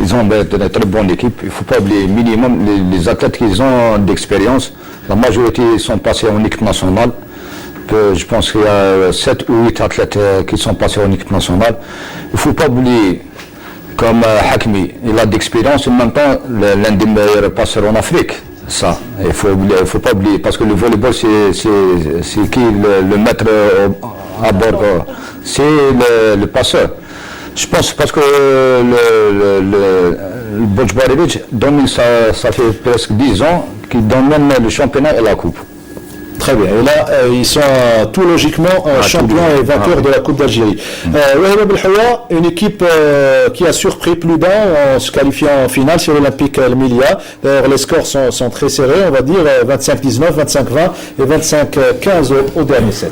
ils ont une très bonne équipe. Il ne faut pas oublier minimum les athlètes qui ont d'expérience. La majorité sont passés en équipe nationale. Je pense qu'il y a 7 ou 8 athlètes qui sont passés en équipe nationale. Il ne faut pas oublier, comme Hakmi, il a d'expérience, en même temps l'un des meilleurs passeurs en Afrique. Ça, il faut pas oublier, parce que le volleyball, c'est qui le maître à bord, c'est le passeur. Je pense parce que le Borj Baïdj domine, ça fait presque 10 ans qu'il domine le championnat et la coupe. Très bien. Et là, ils sont tout logiquement champions et vainqueurs de la Coupe d'Algérie. Wahib Belhawa, une équipe qui a surpris plus d'un en se qualifiant en finale sur l'Olympique El-Milia. D'ailleurs, les scores sont très serrés, on va dire 25-19, 25-20 et 25-15 au dernier set.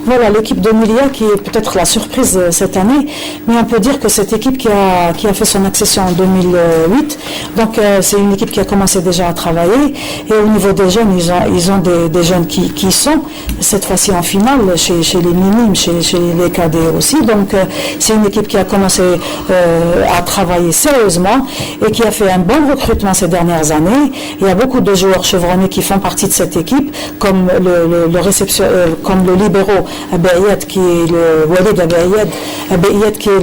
Voilà, l'équipe de Milia qui est peut-être la surprise cette année, mais on peut dire que cette équipe qui a fait son accession en 2008, donc c'est une équipe qui a commencé déjà à travailler, et au niveau des jeunes, ils ont des jeunes qui sont cette fois-ci en finale chez les minimes, chez les cadets aussi, donc c'est une équipe qui a commencé à travailler sérieusement et qui a fait un bon recrutement ces dernières années. Il y a beaucoup de joueurs chevronnés qui font partie de cette équipe, comme comme le libéro Abayed, qui est le Walid Abayed, qui est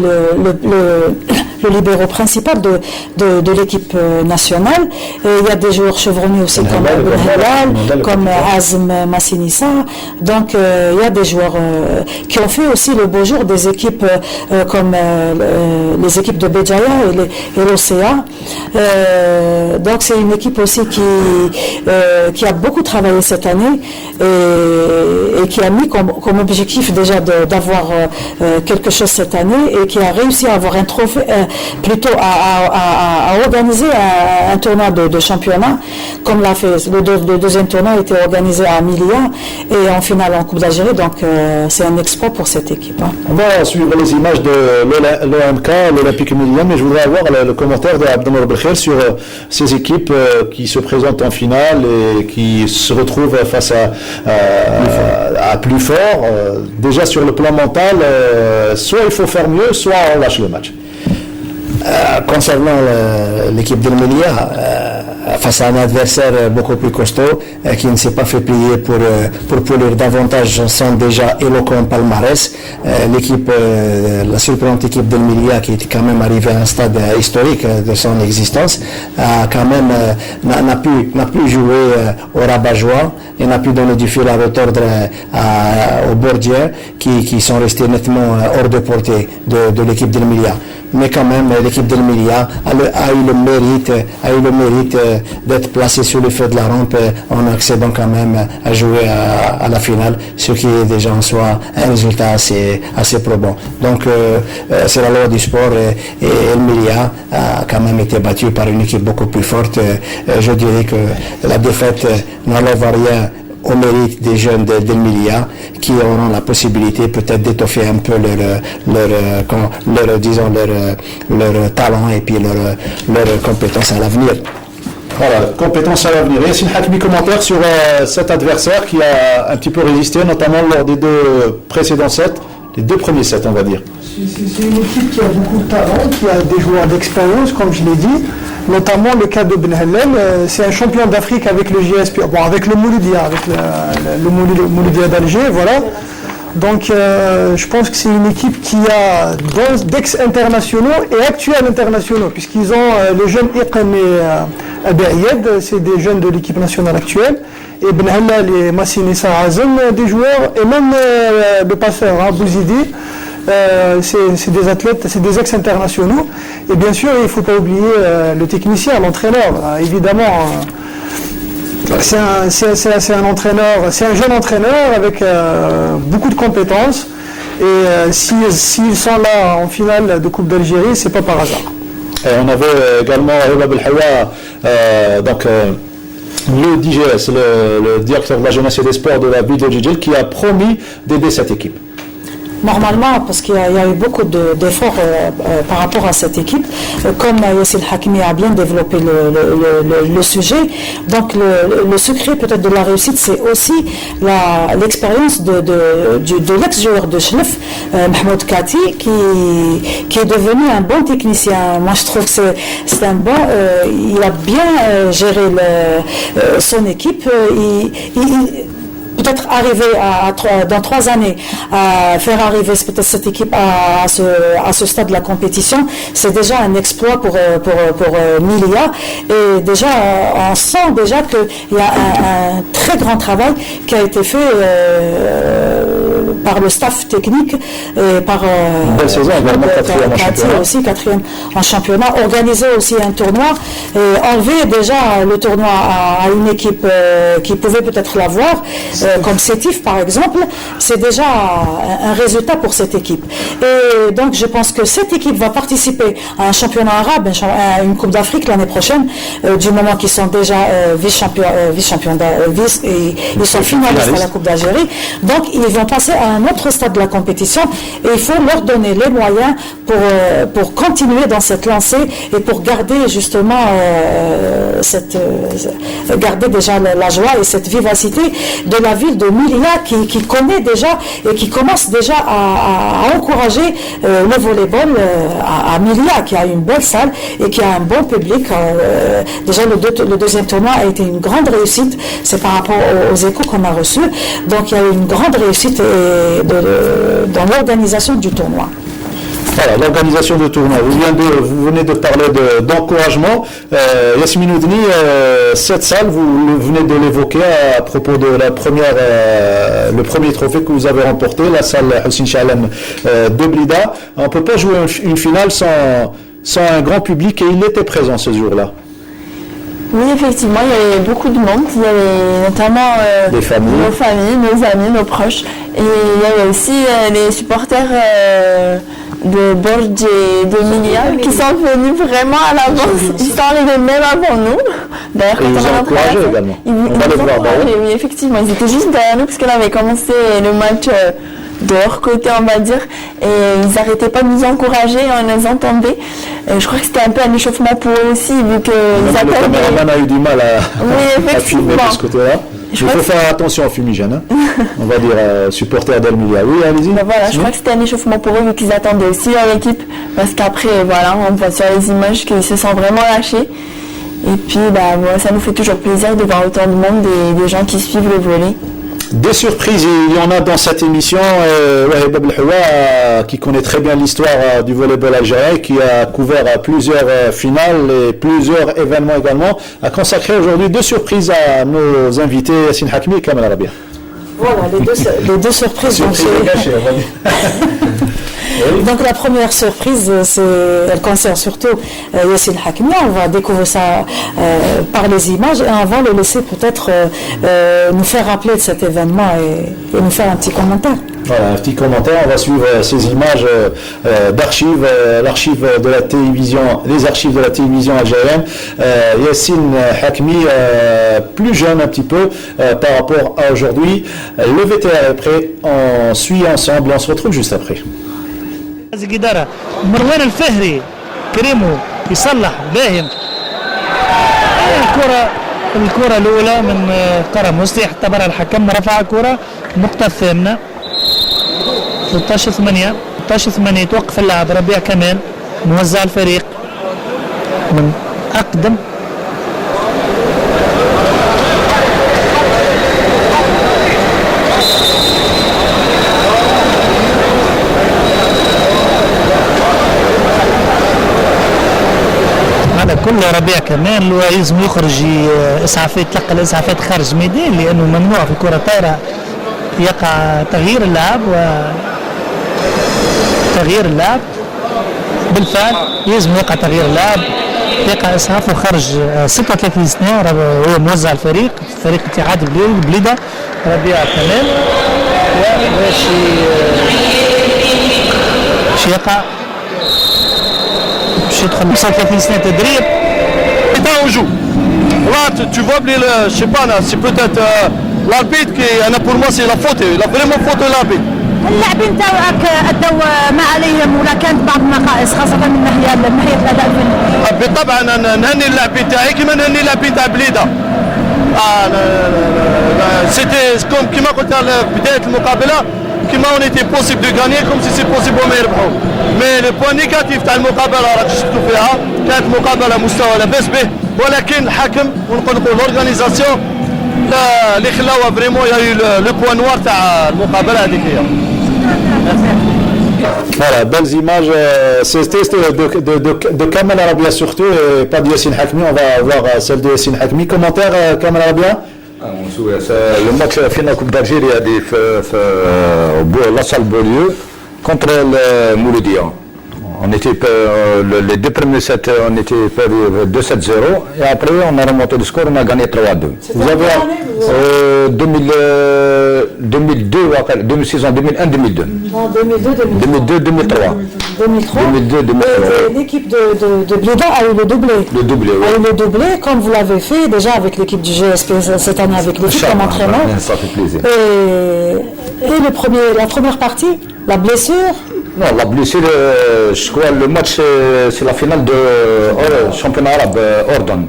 le libéro principal de l'équipe nationale. Et il y a des joueurs chevronnés aussi comme Halal, comme Azm Massinissa. Donc il y a des joueurs qui ont fait aussi le beau jour des équipes comme les équipes de Béjaïa et l'OCA. Donc c'est une équipe aussi qui a beaucoup travaillé cette année et qui a mis comme objectif déjà d'avoir quelque chose cette année, et qui a réussi à avoir un trophée, plutôt à organiser un tournoi de championnat, comme l'a fait le deuxième tournoi a été organisé à Milia et en finale en Coupe d'Algérie. Donc c'est un exploit pour cette équipe. On va suivre les images de l'OMK, l'Olympique Milia, mais je voudrais avoir le commentaire d'Abdelnour Belkhair sur ces équipes qui se présentent en finale et qui se retrouvent face à plus fort. Déjà sur le plan mental, soit il faut faire mieux, soit on lâche le match. Concernant l'équipe de Milia, face à un adversaire beaucoup plus costaud qui ne s'est pas fait plier pour polir davantage son déjà éloquent palmarès, la surprenante équipe de Milia, qui est quand même arrivée à un stade historique de son existence, n'a pu jouer au rabat-joie et n'a pu donner du fil à retordre aux Bordiens qui sont restés nettement hors de portée de l'équipe de Milia. Mais quand même, l'équipe de Milia a eu le mérite d'être placée sur le feu de la rampe en accédant quand même à jouer à la finale, ce qui est déjà en soi un résultat assez probant. Donc c'est la loi du sport, et Milia a quand même été battue par une équipe beaucoup plus forte. Je dirais que la défaite n'enlève rien au mérite des jeunes d'Emilia, qui auront la possibilité peut-être d'étoffer un peu leur talent et puis leur compétence à l'avenir. Voilà, compétence à l'avenir. Yassine Hakimi, commentaire sur cet adversaire qui a un petit peu résisté, notamment lors des les deux premiers sets, on va dire. C'est une équipe qui a beaucoup de talent, qui a des joueurs d'expérience, comme je l'ai dit, notamment le cas de Ben Hellel. C'est un champion d'Afrique avec le JSP, avec le Mouloudia, avec le Mouloudia d'Alger, voilà. Donc je pense que c'est une équipe qui a d'ex-internationaux et actuels internationaux, puisqu'ils ont les jeunes Iqan et Abayed, c'est des jeunes de l'équipe nationale actuelle, et Ben Hellal et Massinissa Azem, des joueurs, et même le passeur, Bouzidi, c'est des athlètes, c'est des ex-internationaux. Et bien sûr, il ne faut pas oublier le technicien, l'entraîneur, évidemment. C'est un entraîneur, c'est un jeune entraîneur avec beaucoup de compétences, et s'ils sont là en finale de Coupe d'Algérie, c'est pas par hasard. Et on avait également Reba Belhawa, le DGS, le directeur de la jeunesse et des sports de la ville de Djidjel, qui a promis d'aider cette équipe. Normalement, parce qu'il y a eu beaucoup d'efforts par rapport à cette équipe, comme Yassine Hakimi a bien développé le sujet. Donc le secret peut-être de la réussite, c'est aussi l'expérience de l'ex-joueur de Chlef, Mahmoud Kati, qui est devenu un bon technicien. Moi je trouve que c'est un bon, il a bien géré son équipe. Peut-être arriver dans 3 années à faire arriver peut-être cette équipe à ce stade de la compétition, c'est déjà un exploit pour Milia. Et déjà, on sent déjà qu'il y a un très grand travail qui a été fait par le staff technique et par une belle saison, quatrième en championnat, organiser aussi un tournoi et enlever déjà le tournoi à une équipe qui pouvait peut-être l'avoir. Comme Sétif par exemple, c'est déjà un résultat pour cette équipe. Et donc je pense que cette équipe va participer à un championnat arabe, à une Coupe d'Afrique l'année prochaine, du moment qu'ils sont déjà vice-champions, et ils sont finalistes à la Coupe d'Algérie. Donc ils vont passer passer à un autre stade de la compétition et il faut leur donner les moyens pour continuer dans cette lancée et pour garder justement garder déjà la joie et cette vivacité de la ville de Milia qui connaît déjà et qui commence déjà à encourager le volleyball à Milia, qui a une belle salle et qui a un bon public. Déjà le deuxième tournoi a été une grande réussite, c'est par rapport aux échos qu'on a reçus, donc il y a eu une grande réussite dans l'organisation du tournoi. Voilà, l'organisation de tournoi. Vous venez de parler d'encouragement. Yasmine Oudni, cette salle, vous venez de l'évoquer à propos de le premier trophée que vous avez remporté, la salle Hussein Chalem de Blida. On ne peut pas jouer une finale sans un grand public et il était présent ce jour-là. Oui, effectivement, il y avait beaucoup de monde. Il y avait notamment nos familles, nos amis, nos proches. Et il y avait aussi les supporters de Borj et de Milia qui sont venus vraiment à l'avance. Ils sont arrivés même avant nous. D'ailleurs, quand on a encouragé également. On va les voir. Oui, effectivement. Ils étaient juste derrière nous parce qu'on avait commencé le match de leur côté, on va dire, et ils n'arrêtaient pas de nous encourager, on les entendait. Je crois que c'était un peu un échauffement pour eux aussi, vu que le caméraman a eu du mal à filmer de ce côté-là. Il faut faire attention aux fumigènes, on va dire supporters d'El-Milia. Oui, allez-y. Voilà, je crois que c'était un échauffement pour eux, vu qu'ils attendaient aussi leur équipe, parce qu'après, voilà, on voit sur les images qu'ils se sont vraiment lâchés. Et puis, ça nous fait toujours plaisir de voir autant de monde et des gens qui suivent le volley. Des surprises, il y en a dans cette émission. Wahib Abdelhoua, qui connaît très bien l'histoire du volleyball algérien, qui a couvert plusieurs finales et plusieurs événements également, a consacré aujourd'hui 2 surprises à nos invités, Yassine Hakmi et Kamel Arabia. Voilà, les deux surprises. Donc la première surprise, elle concerne surtout Yassine Hakmi. On va découvrir ça par les images et on va le laisser peut-être nous faire rappeler de cet événement et nous faire un petit commentaire. Voilà, un petit commentaire. On va suivre ces images d'archives, l'archive de la télévision, les archives de la télévision algérienne. Yassine Hakmi, plus jeune un petit peu par rapport à aujourd'hui. Le VTR est prêt. On suit ensemble. On se retrouve juste après. إدارة مروان الفهري كريمو يصلح باهم الكرة الأولى من كرم مصلح اعتبرها الحكم رفع الكرة النقطة الثامنة 13-8 توقف اللاعب ربيع كمال موزع الفريق من أقدم كل ربيع كمان لازم يخرج اسعافات، تلقى الاسعافات خارج الميدان لانه ممنوع في الكره الطايره يقع تغيير اللعب بالفعل لازم يقع تغيير اللعب، يقع اسعافه خارج 36 سنه هو موزع الفريق اتحاد بليده ربيع كمال باش يقع باش يدخل 35 سنه تدريب. On joue. Là, tu vois, je sais pas, c'est peut-être l'arbitre qui, pour moi, c'est la faute, vraiment faute de l'arbitre. اللاعبين تاعك ادوا ما عليهم ولا كانت بعض النقائص خاصه من ناحيه الاداء الفني. بالطبع انا نهني اللاعبين تاعي كما نهني اللاعبين تاع بليده. سيتي كوم كما قلت في بدايه المقابله كما اون ايتي بوسيبل دو غاني كوم سي سي بوسيبل ما يربحوا. مي لو بوان نيجاتيف تاع المقابله راك شفتوا فيها كانت مقابله مستوى لاباس به، ولكن الحكم ونقول لورغانيزاسيون اللي خلاوها فريمون يا لو بوان نوار تاع المقابله هذيك هي. Voilà, belles images. C'était de Kamel Arabia surtout, et pas de Yassine Hakmi. On va voir celle de Yassine Hakmi. Commentaire, Kamel Arabia. Le match final Coupe d'Algérie la salle Beaulieu contre le Mouloudia. On était les deux premiers sets, on était perdu 2-7-0 et après on a remonté le score, on a gagné 3-2. Vous avez 2002, saison 2001-2002. En 2002, 2003. 2003. Et l'équipe de Bléda a eu le doublé. Le doublé, oui. A eu le doublé, comme vous l'avez fait déjà avec l'équipe du GSP cette année avec l'équipe comme entraîneur. Ça fait plaisir. Et la première partie, la blessure. Non, la blessure, je crois le match, c'est la finale de championnat arabe Ordon,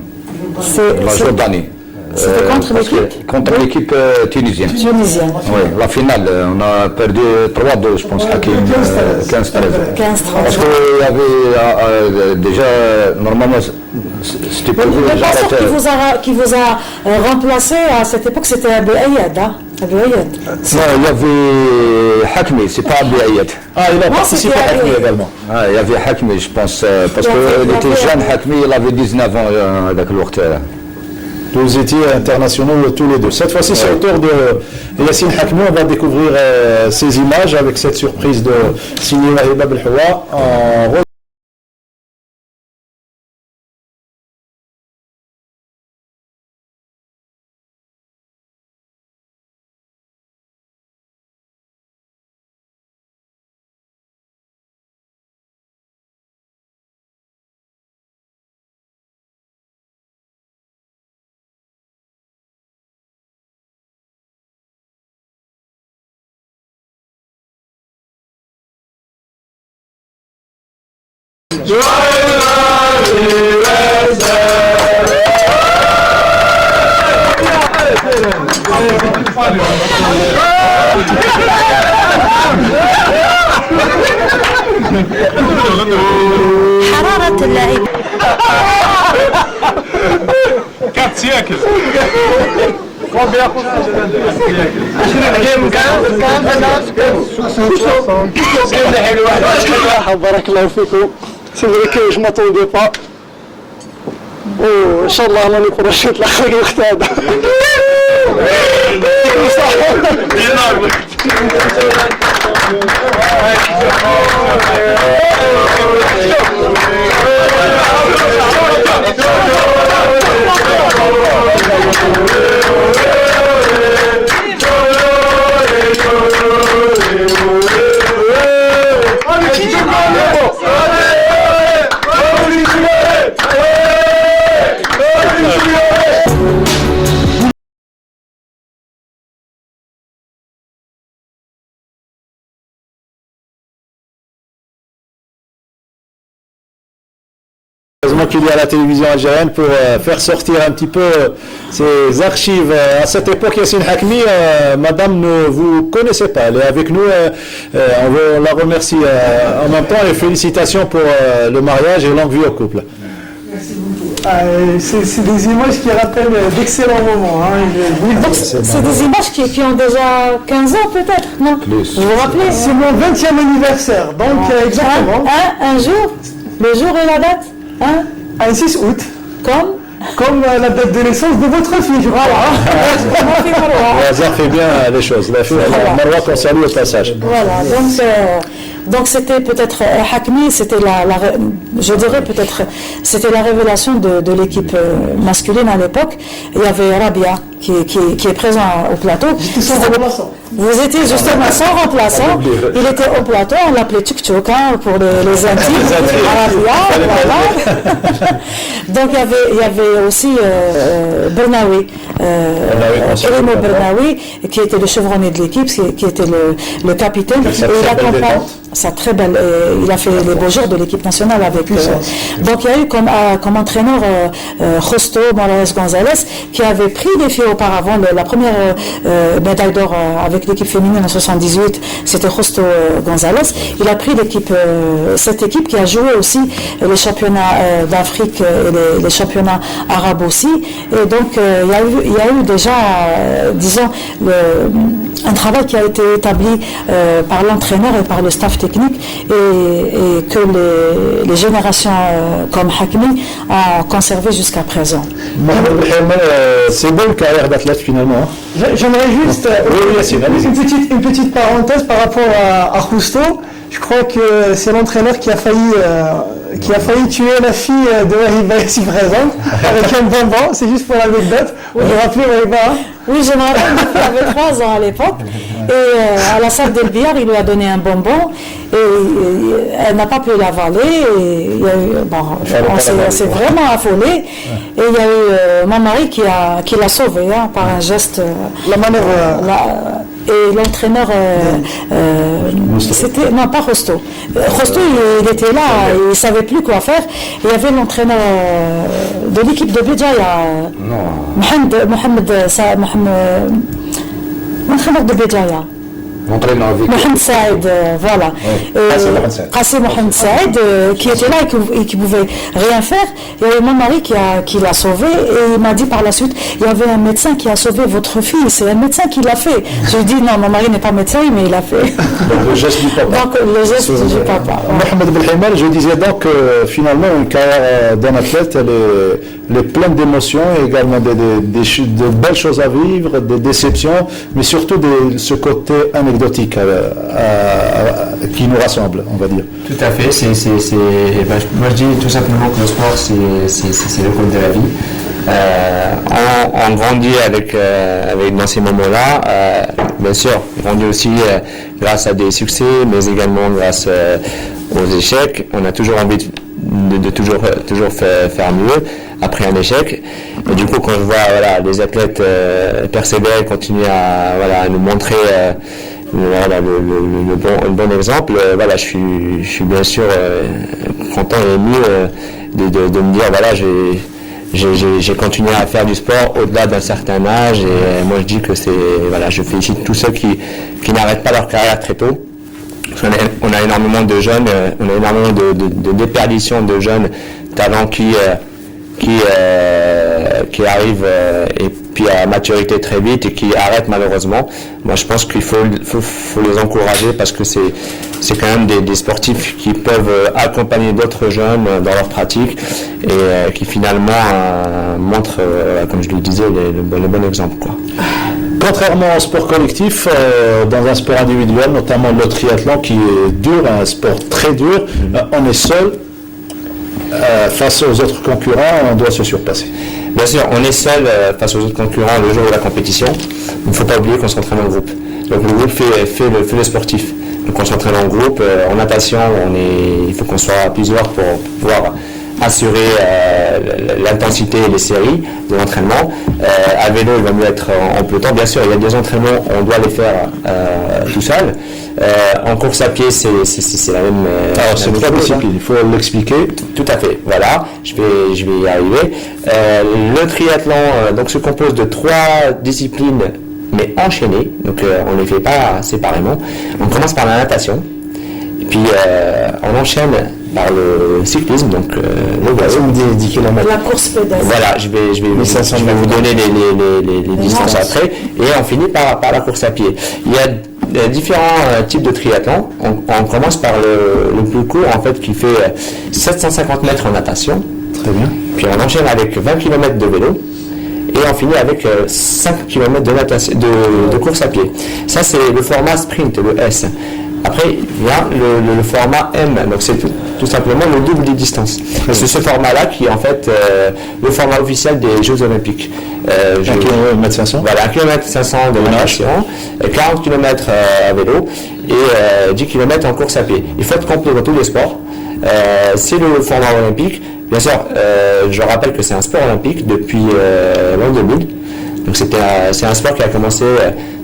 la Jordanie. C'était contre l'équipe Contre l'équipe tunisienne. Tunisienne. Oui, la finale, on a perdu 3-2, je pense, Hakim, 15-13. 15-13. Parce qu'il y avait déjà, normalement, c'était prévu. Le passeur qui vous a remplacé à cette époque, c'était Abou Ayad, hein? Abou Ayad. Non, il y avait Hakmi, c'est pas Abou Ayad. Ah, il a participé à Hakmi également. Ah, il y avait Hakmi, je pense, parce qu'il était jeune, Hakmi, il avait 19 ans avec le waqt. Vous étiez internationaux tous les deux. Cette fois-ci, c'est au tour de Yassine Hakmi. On va découvrir ces images avec cette surprise de signé Wahib Belhoua en حرارة اللعب كارت سياكل بارك الله فيكم. C'est vrai que je m'attendais pas. وان شاء الله راني بروجيت الاخر الوقت هذا. Heureusement qu'il y a la télévision algérienne pour faire sortir un petit peu ces archives. À cette époque, Yassine Hakmi, madame ne vous connaissait pas. Elle est avec nous. On la remercie en même temps et félicitations pour le mariage et longue vie au couple. C'est des images qui rappellent d'excellents moments. C'est des images qui ont déjà 15 ans peut-être, non? Plus. Vous vous rappelez? C'est mon 20e anniversaire, donc exactement. Un jour, le jour et la date, hein? Un 6 août. Comme la date de naissance de votre fille, je crois. Le hasard fait bien les choses. La fille, Marwa, qu'on salue au passage. Voilà, donc c'était peut-être Hakmi, c'était je dirais peut-être, c'était la révélation de l'équipe masculine à l'époque. Il y avait Rabia qui est présent au plateau. Vous étiez justement son remplaçant. Il était au plateau, on l'appelait Tchuk-Tchuk pour les intimes. Rabia, voilà. Donc il y avait aussi Bernaoui, Elimo Bernaoui, qui était le chevronné de l'équipe, qui était le capitaine. Et il accompagne. Très belle. Il a fait les beaux jours de l'équipe nationale avec. Donc il y a eu comme entraîneur Justo Morales González qui avait pris des filles auparavant. La première médaille d'or avec l'équipe féminine en 78, c'était Justo González. Il a pris cette équipe qui a joué aussi les championnats d'Afrique et les championnats arabes aussi. Et donc il y a eu déjà, disons, un travail qui a été établi par l'entraîneur et par le staff technique et que les générations comme Hakimi ont conservé jusqu'à présent. C'est bon le carrière d'athlète finalement. J'aimerais juste une petite parenthèse par rapport à Justo. Je crois que c'est l'entraîneur qui a failli tuer la fille de Wahiba ici présente avec un bonbon. C'est juste pour l'anecdote. Vous vous rappelez Wahiba? Oui, je me rappelle, il avait 3 ans à l'époque. Et à la salle d'Elbiar, il lui a donné un bonbon. Et elle n'a pas pu l'avaler. On s'est vraiment affolé. Et il y a eu mon mari qui l'a sauvé par un geste. La manœuvre. Et l'entraîneur, c'était, non pas Rosto. Rosto, il était là, il ne savait plus quoi faire. Il y avait l'entraîneur de l'équipe de Béjaïa, Mohamed de Béjaïa. Mohamed Saïd, voilà. Qassim Mohamed Saïd, qui était là et qui ne pouvait rien faire. Il y avait mon mari qui l'a sauvé et il m'a dit par la suite, il y avait un médecin qui a sauvé votre fille, c'est un médecin qui l'a fait. Je lui ai dit non, mon mari n'est pas médecin, mais il l'a fait. Donc le geste du papa. Donc le geste du papa. Mohamed Belhimal, je disais donc que finalement une carrière d'un athlète, elle est pleine d'émotions et également de belles choses à vivre, des déceptions, mais surtout ce côté anecdotique qui nous rassemble, on va dire. Tout à fait. Moi je dis tout simplement que le sport c'est le code de la vie. On grandit avec dans ces moments-là. Bien sûr, on grandit aussi grâce à des succès, mais également grâce aux échecs. On a toujours envie de toujours faire mieux après un échec. Et du coup, quand je vois les athlètes persévérer, continuer à nous montrer le bon exemple, je suis bien sûr content et ému de me dire j'ai continué à faire du sport au-delà d'un certain âge, et moi je dis que je félicite tous ceux qui n'arrêtent pas leur carrière très tôt. On a énormément de jeunes, on a énormément de déperdition de jeunes talents qui arrivent et puis à maturité très vite et qui arrêtent malheureusement. Moi je pense qu'il faut les encourager, parce que c'est quand même des sportifs qui peuvent accompagner d'autres jeunes dans leur pratique et qui finalement montrent, comme je le disais, le bon exemple, quoi. Contrairement au sport collectif, dans un sport individuel, notamment le triathlon qui est dur, un sport très dur, on est seul. Face aux autres concurrents, on doit se surpasser. Bien sûr, on est seul face aux autres concurrents le jour de la compétition. Il ne faut pas oublier qu'on s'entraîne en groupe. Donc le groupe fait le sportif. Donc on s'entraîne en groupe, en natation, il faut qu'on soit plusieurs pour pouvoir assurer l'intensité et les séries de l'entraînement. À vélo, il va mieux être en peloton. Bien sûr, il y a des entraînements, on doit les faire tout seul. En course à pied, c'est la même. Alors c'est trois disciplines, il faut l'expliquer. Tout à fait. Voilà, je vais y arriver. Le triathlon donc se compose de 3 disciplines, mais enchaînées. Donc on ne les fait pas séparément. On commence par la natation, et puis on enchaîne par le cyclisme, donc le vélo, 10 km. La course pédale. Voilà, je vais vous donner les distances après, et on finit par la course à pied. Il y a différents types de triathlon. On commence par le plus court, en fait, qui fait 750 mètres en natation. Très bien. Puis on enchaîne avec 20 km de vélo. Et on finit avec 5 km de course à pied. Ça, c'est le format sprint, le S. Après, il y a le format M, donc c'est tout simplement le double des distances. C'est ce format-là qui est en fait le format officiel des Jeux Olympiques. 1 km 500. Voilà, 1 km 500 de natation, 40 km à vélo et 10 km en course à pied. Il faut être complet dans tous les sports. C'est le format olympique. Bien sûr, je rappelle que c'est un sport olympique depuis l'an 2000. Donc c'est un sport qui a commencé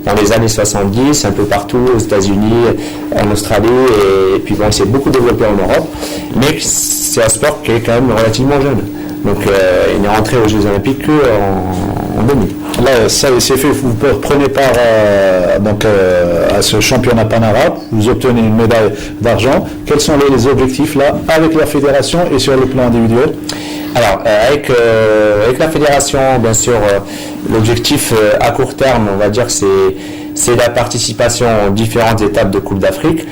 dans les années 70, un peu partout, aux États-Unis, en Australie, et puis bon, il s'est beaucoup développé en Europe. Mais c'est un sport qui est quand même relativement jeune. Donc il n'est rentré aux Jeux Olympiques qu'en 2000. Là, ça c'est fait, vous prenez part à ce championnat pan-arabe, vous obtenez une médaille d'argent. Quels sont les objectifs là avec la fédération et sur le plan individuel? Alors, avec la fédération, bien sûr, l'objectif à court terme, on va dire, c'est la participation aux différentes étapes de Coupe d'Afrique.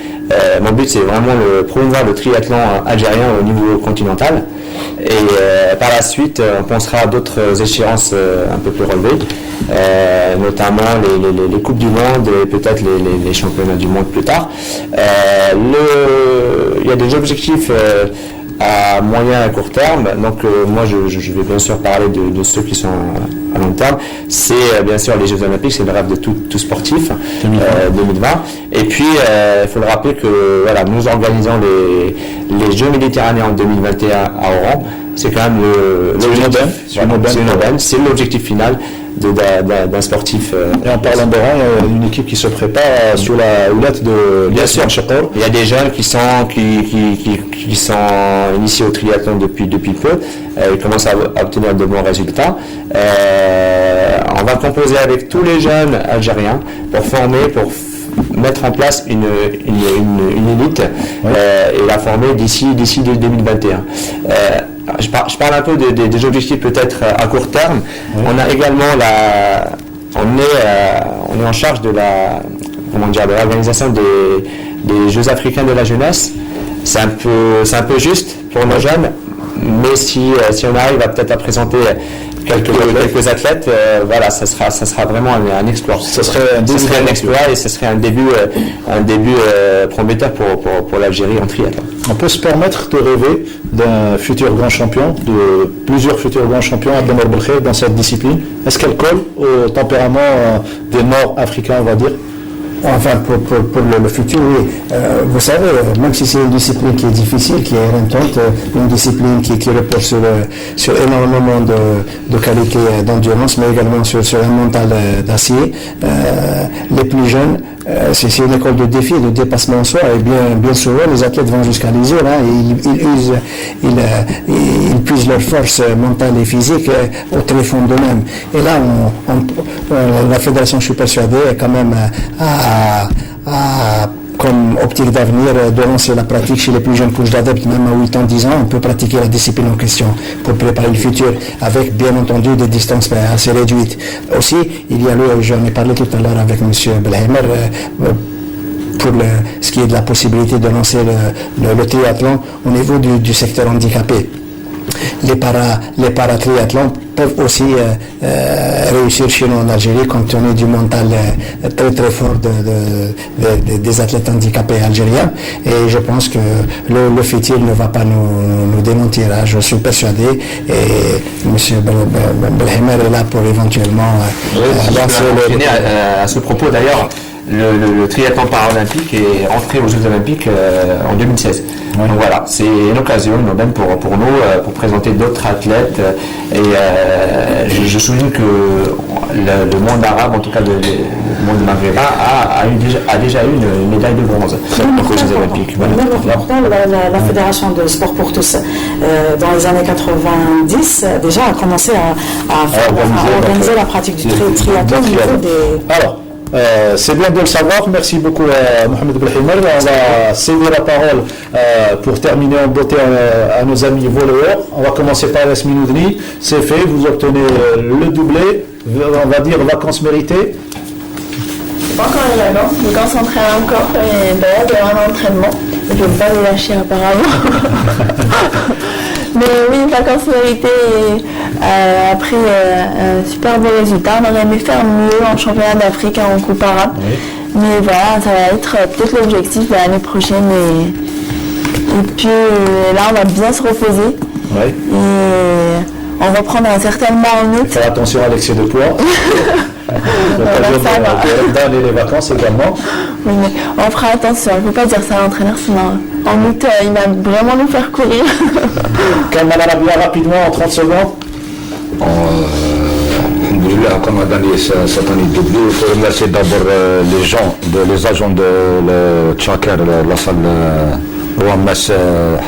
Mon but, c'est vraiment de promouvoir le triathlon algérien au niveau continental. Et par la suite, on pensera à d'autres échéances un peu plus relevées, notamment les Coupes du Monde et peut-être les championnats du monde plus tard. Il y a des objectifs à moyen et à court terme. Donc moi je vais bien sûr parler de ceux qui sont à long terme. C'est bien sûr les Jeux Olympiques, c'est le rêve de tout sportif 2020. Et puis il faut le rappeler que voilà, nous organisons les Jeux Méditerranéens en 2021 à Oran. C'est quand même c'est l'objectif final d'un sportif. Et en parlant d'Oran, il y a une équipe qui se prépare sous la houlette de bien sûr. Il y a des jeunes qui sont initiés au triathlon depuis peu. Ils commencent à obtenir de bons résultats. On va composer avec tous les jeunes algériens pour mettre en place une élite et la former d'ici 2021. Je parle un peu des objectifs peut-être à court terme. On a également on est en charge de l'organisation des Jeux africains de la jeunesse. C'est un peu juste pour nos jeunes, mais si on arrive peut-être à présenter quelques athlètes, voilà, ça sera vraiment un exploit. Ce serait un exploit et ce serait un début prometteur pour l'Algérie en triathlon. On peut se permettre de rêver d'un futur grand champion, de plusieurs futurs grands champions à Abdelmar Belkhair dans cette discipline. Est-ce qu'elle colle au tempérament des Nord-Africains, on va dire? Enfin, pour le futur, oui. Vous savez, même si c'est une discipline qui est difficile, qui est éreintante, une discipline qui repose sur énormément de qualité d'endurance, mais également sur un mental d'acier, les plus jeunes, c'est une école de défi et de dépassement en soi, et bien souvent, les athlètes vont jusqu'à l'usure, ils puisent leur force mentale et physique au tréfonds d'eux-mêmes. Et là, la fédération, je suis persuadé, est quand même comme optique d'avenir de lancer la pratique chez les plus jeunes couches d'adeptes, même à 8 ans, 10 ans, on peut pratiquer la discipline en question pour préparer le futur, avec bien entendu des distances assez réduites. Aussi, il y a j'en ai parlé tout à l'heure avec M. Belheimer, pour ce qui est de la possibilité de lancer le triathlon au niveau du secteur handicapé. Les paratriathlons peuvent aussi réussir chez nous en Algérie compte tenu du mental très très fort des athlètes handicapés algériens, et je pense que le futur ne va pas nous démentir, hein. Je suis persuadé, et M. Belheimer est là pour éventuellement lancer à ce propos d'ailleurs. Le triathlon paralympique est entré aux Jeux Olympiques en 2016. Donc voilà, c'est une occasion même pour nous pour présenter d'autres athlètes. Et je souligne que le monde arabe, en tout cas le monde maghrébin, a déjà eu une médaille de bronze aux Jeux Olympiques. La Fédération de sport pour tous, dans les années 90, déjà a commencé à organiser la pratique du triathlon au niveau des... Alors, c'est bien de le savoir. Merci beaucoup à Mohamed Belheimer. On va céder la parole pour terminer en beauté à nos amis volleyeurs. On va commencer par Yasmine Oudni. C'est fait, vous obtenez le doublé, on va dire vacances méritées. Pas encore les vacances, je vais concentrer encore, et d'ailleurs il y aura un entraînement, je ne vais pas les lâcher apparemment. Mais oui, vacances méritées, après super beau résultat. On aurait aimé faire mieux en championnat d'Afrique en Coupe arabe. Oui. Mais voilà, ça va être peut-être l'objectif de l'année prochaine. Et puis là, on va bien se reposer. Oui. Et on reprendra certainement en août. Faire attention à l'excès de poids. L'occasion de les vacances également. Oui, mais on fera attention, il ne faut pas dire ça à l'entraîneur, sinon en août, il va vraiment nous faire courir. Kamel Arabia, rapidement, en 30 secondes. Comme on a gagné cette année de doublé, il faut remercier d'abord les agents de Tchaker, la salle OMS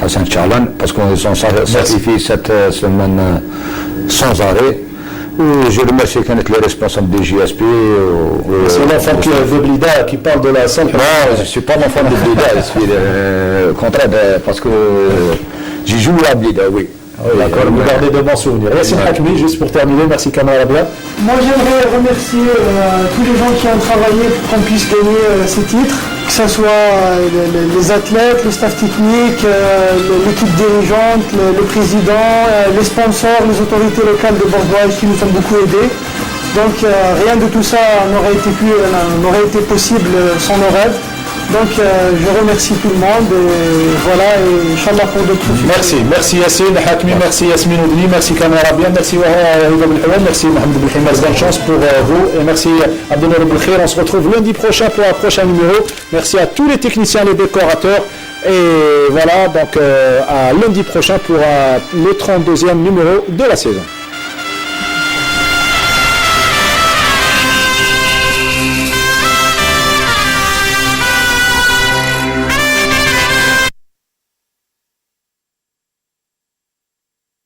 Hassan Charlan, parce qu'ils ont sacrifié cette semaine sans arrêt. Je remercie les responsables des JSP. C'est l'enfant de Blida qui parle de la salle. Non, je ne suis pas l'enfant de Blida, je suis le contraire, parce que j'ai joué à Blida, oui. D'accord, vous gardez de bons souvenirs. Yassine Hakmi, juste pour terminer, merci Kamel Arabia. Moi j'aimerais remercier tous les gens qui ont travaillé pour qu'on puisse gagner ces titres. que ce soit les athlètes, le staff technique, l'équipe dirigeante, le président, les sponsors, les autorités locales de Bordeaux qui nous ont beaucoup aidés. Donc rien de tout ça n'aurait été possible sans nos rêves. Donc je remercie tout le monde et voilà, et Inch'Allah pour d'autres sujets. Merci Yassine Hakmi, merci Yasmine Oudni, merci Kamara Bien, merci Wahab Belhouan, merci Mohamed Belhimaz, bonne chance pour vous et merci Abdelnour Belkhir. On se retrouve lundi prochain pour un prochain numéro. Merci à tous les techniciens, les décorateurs et voilà, donc à lundi prochain pour le 32e numéro de la saison.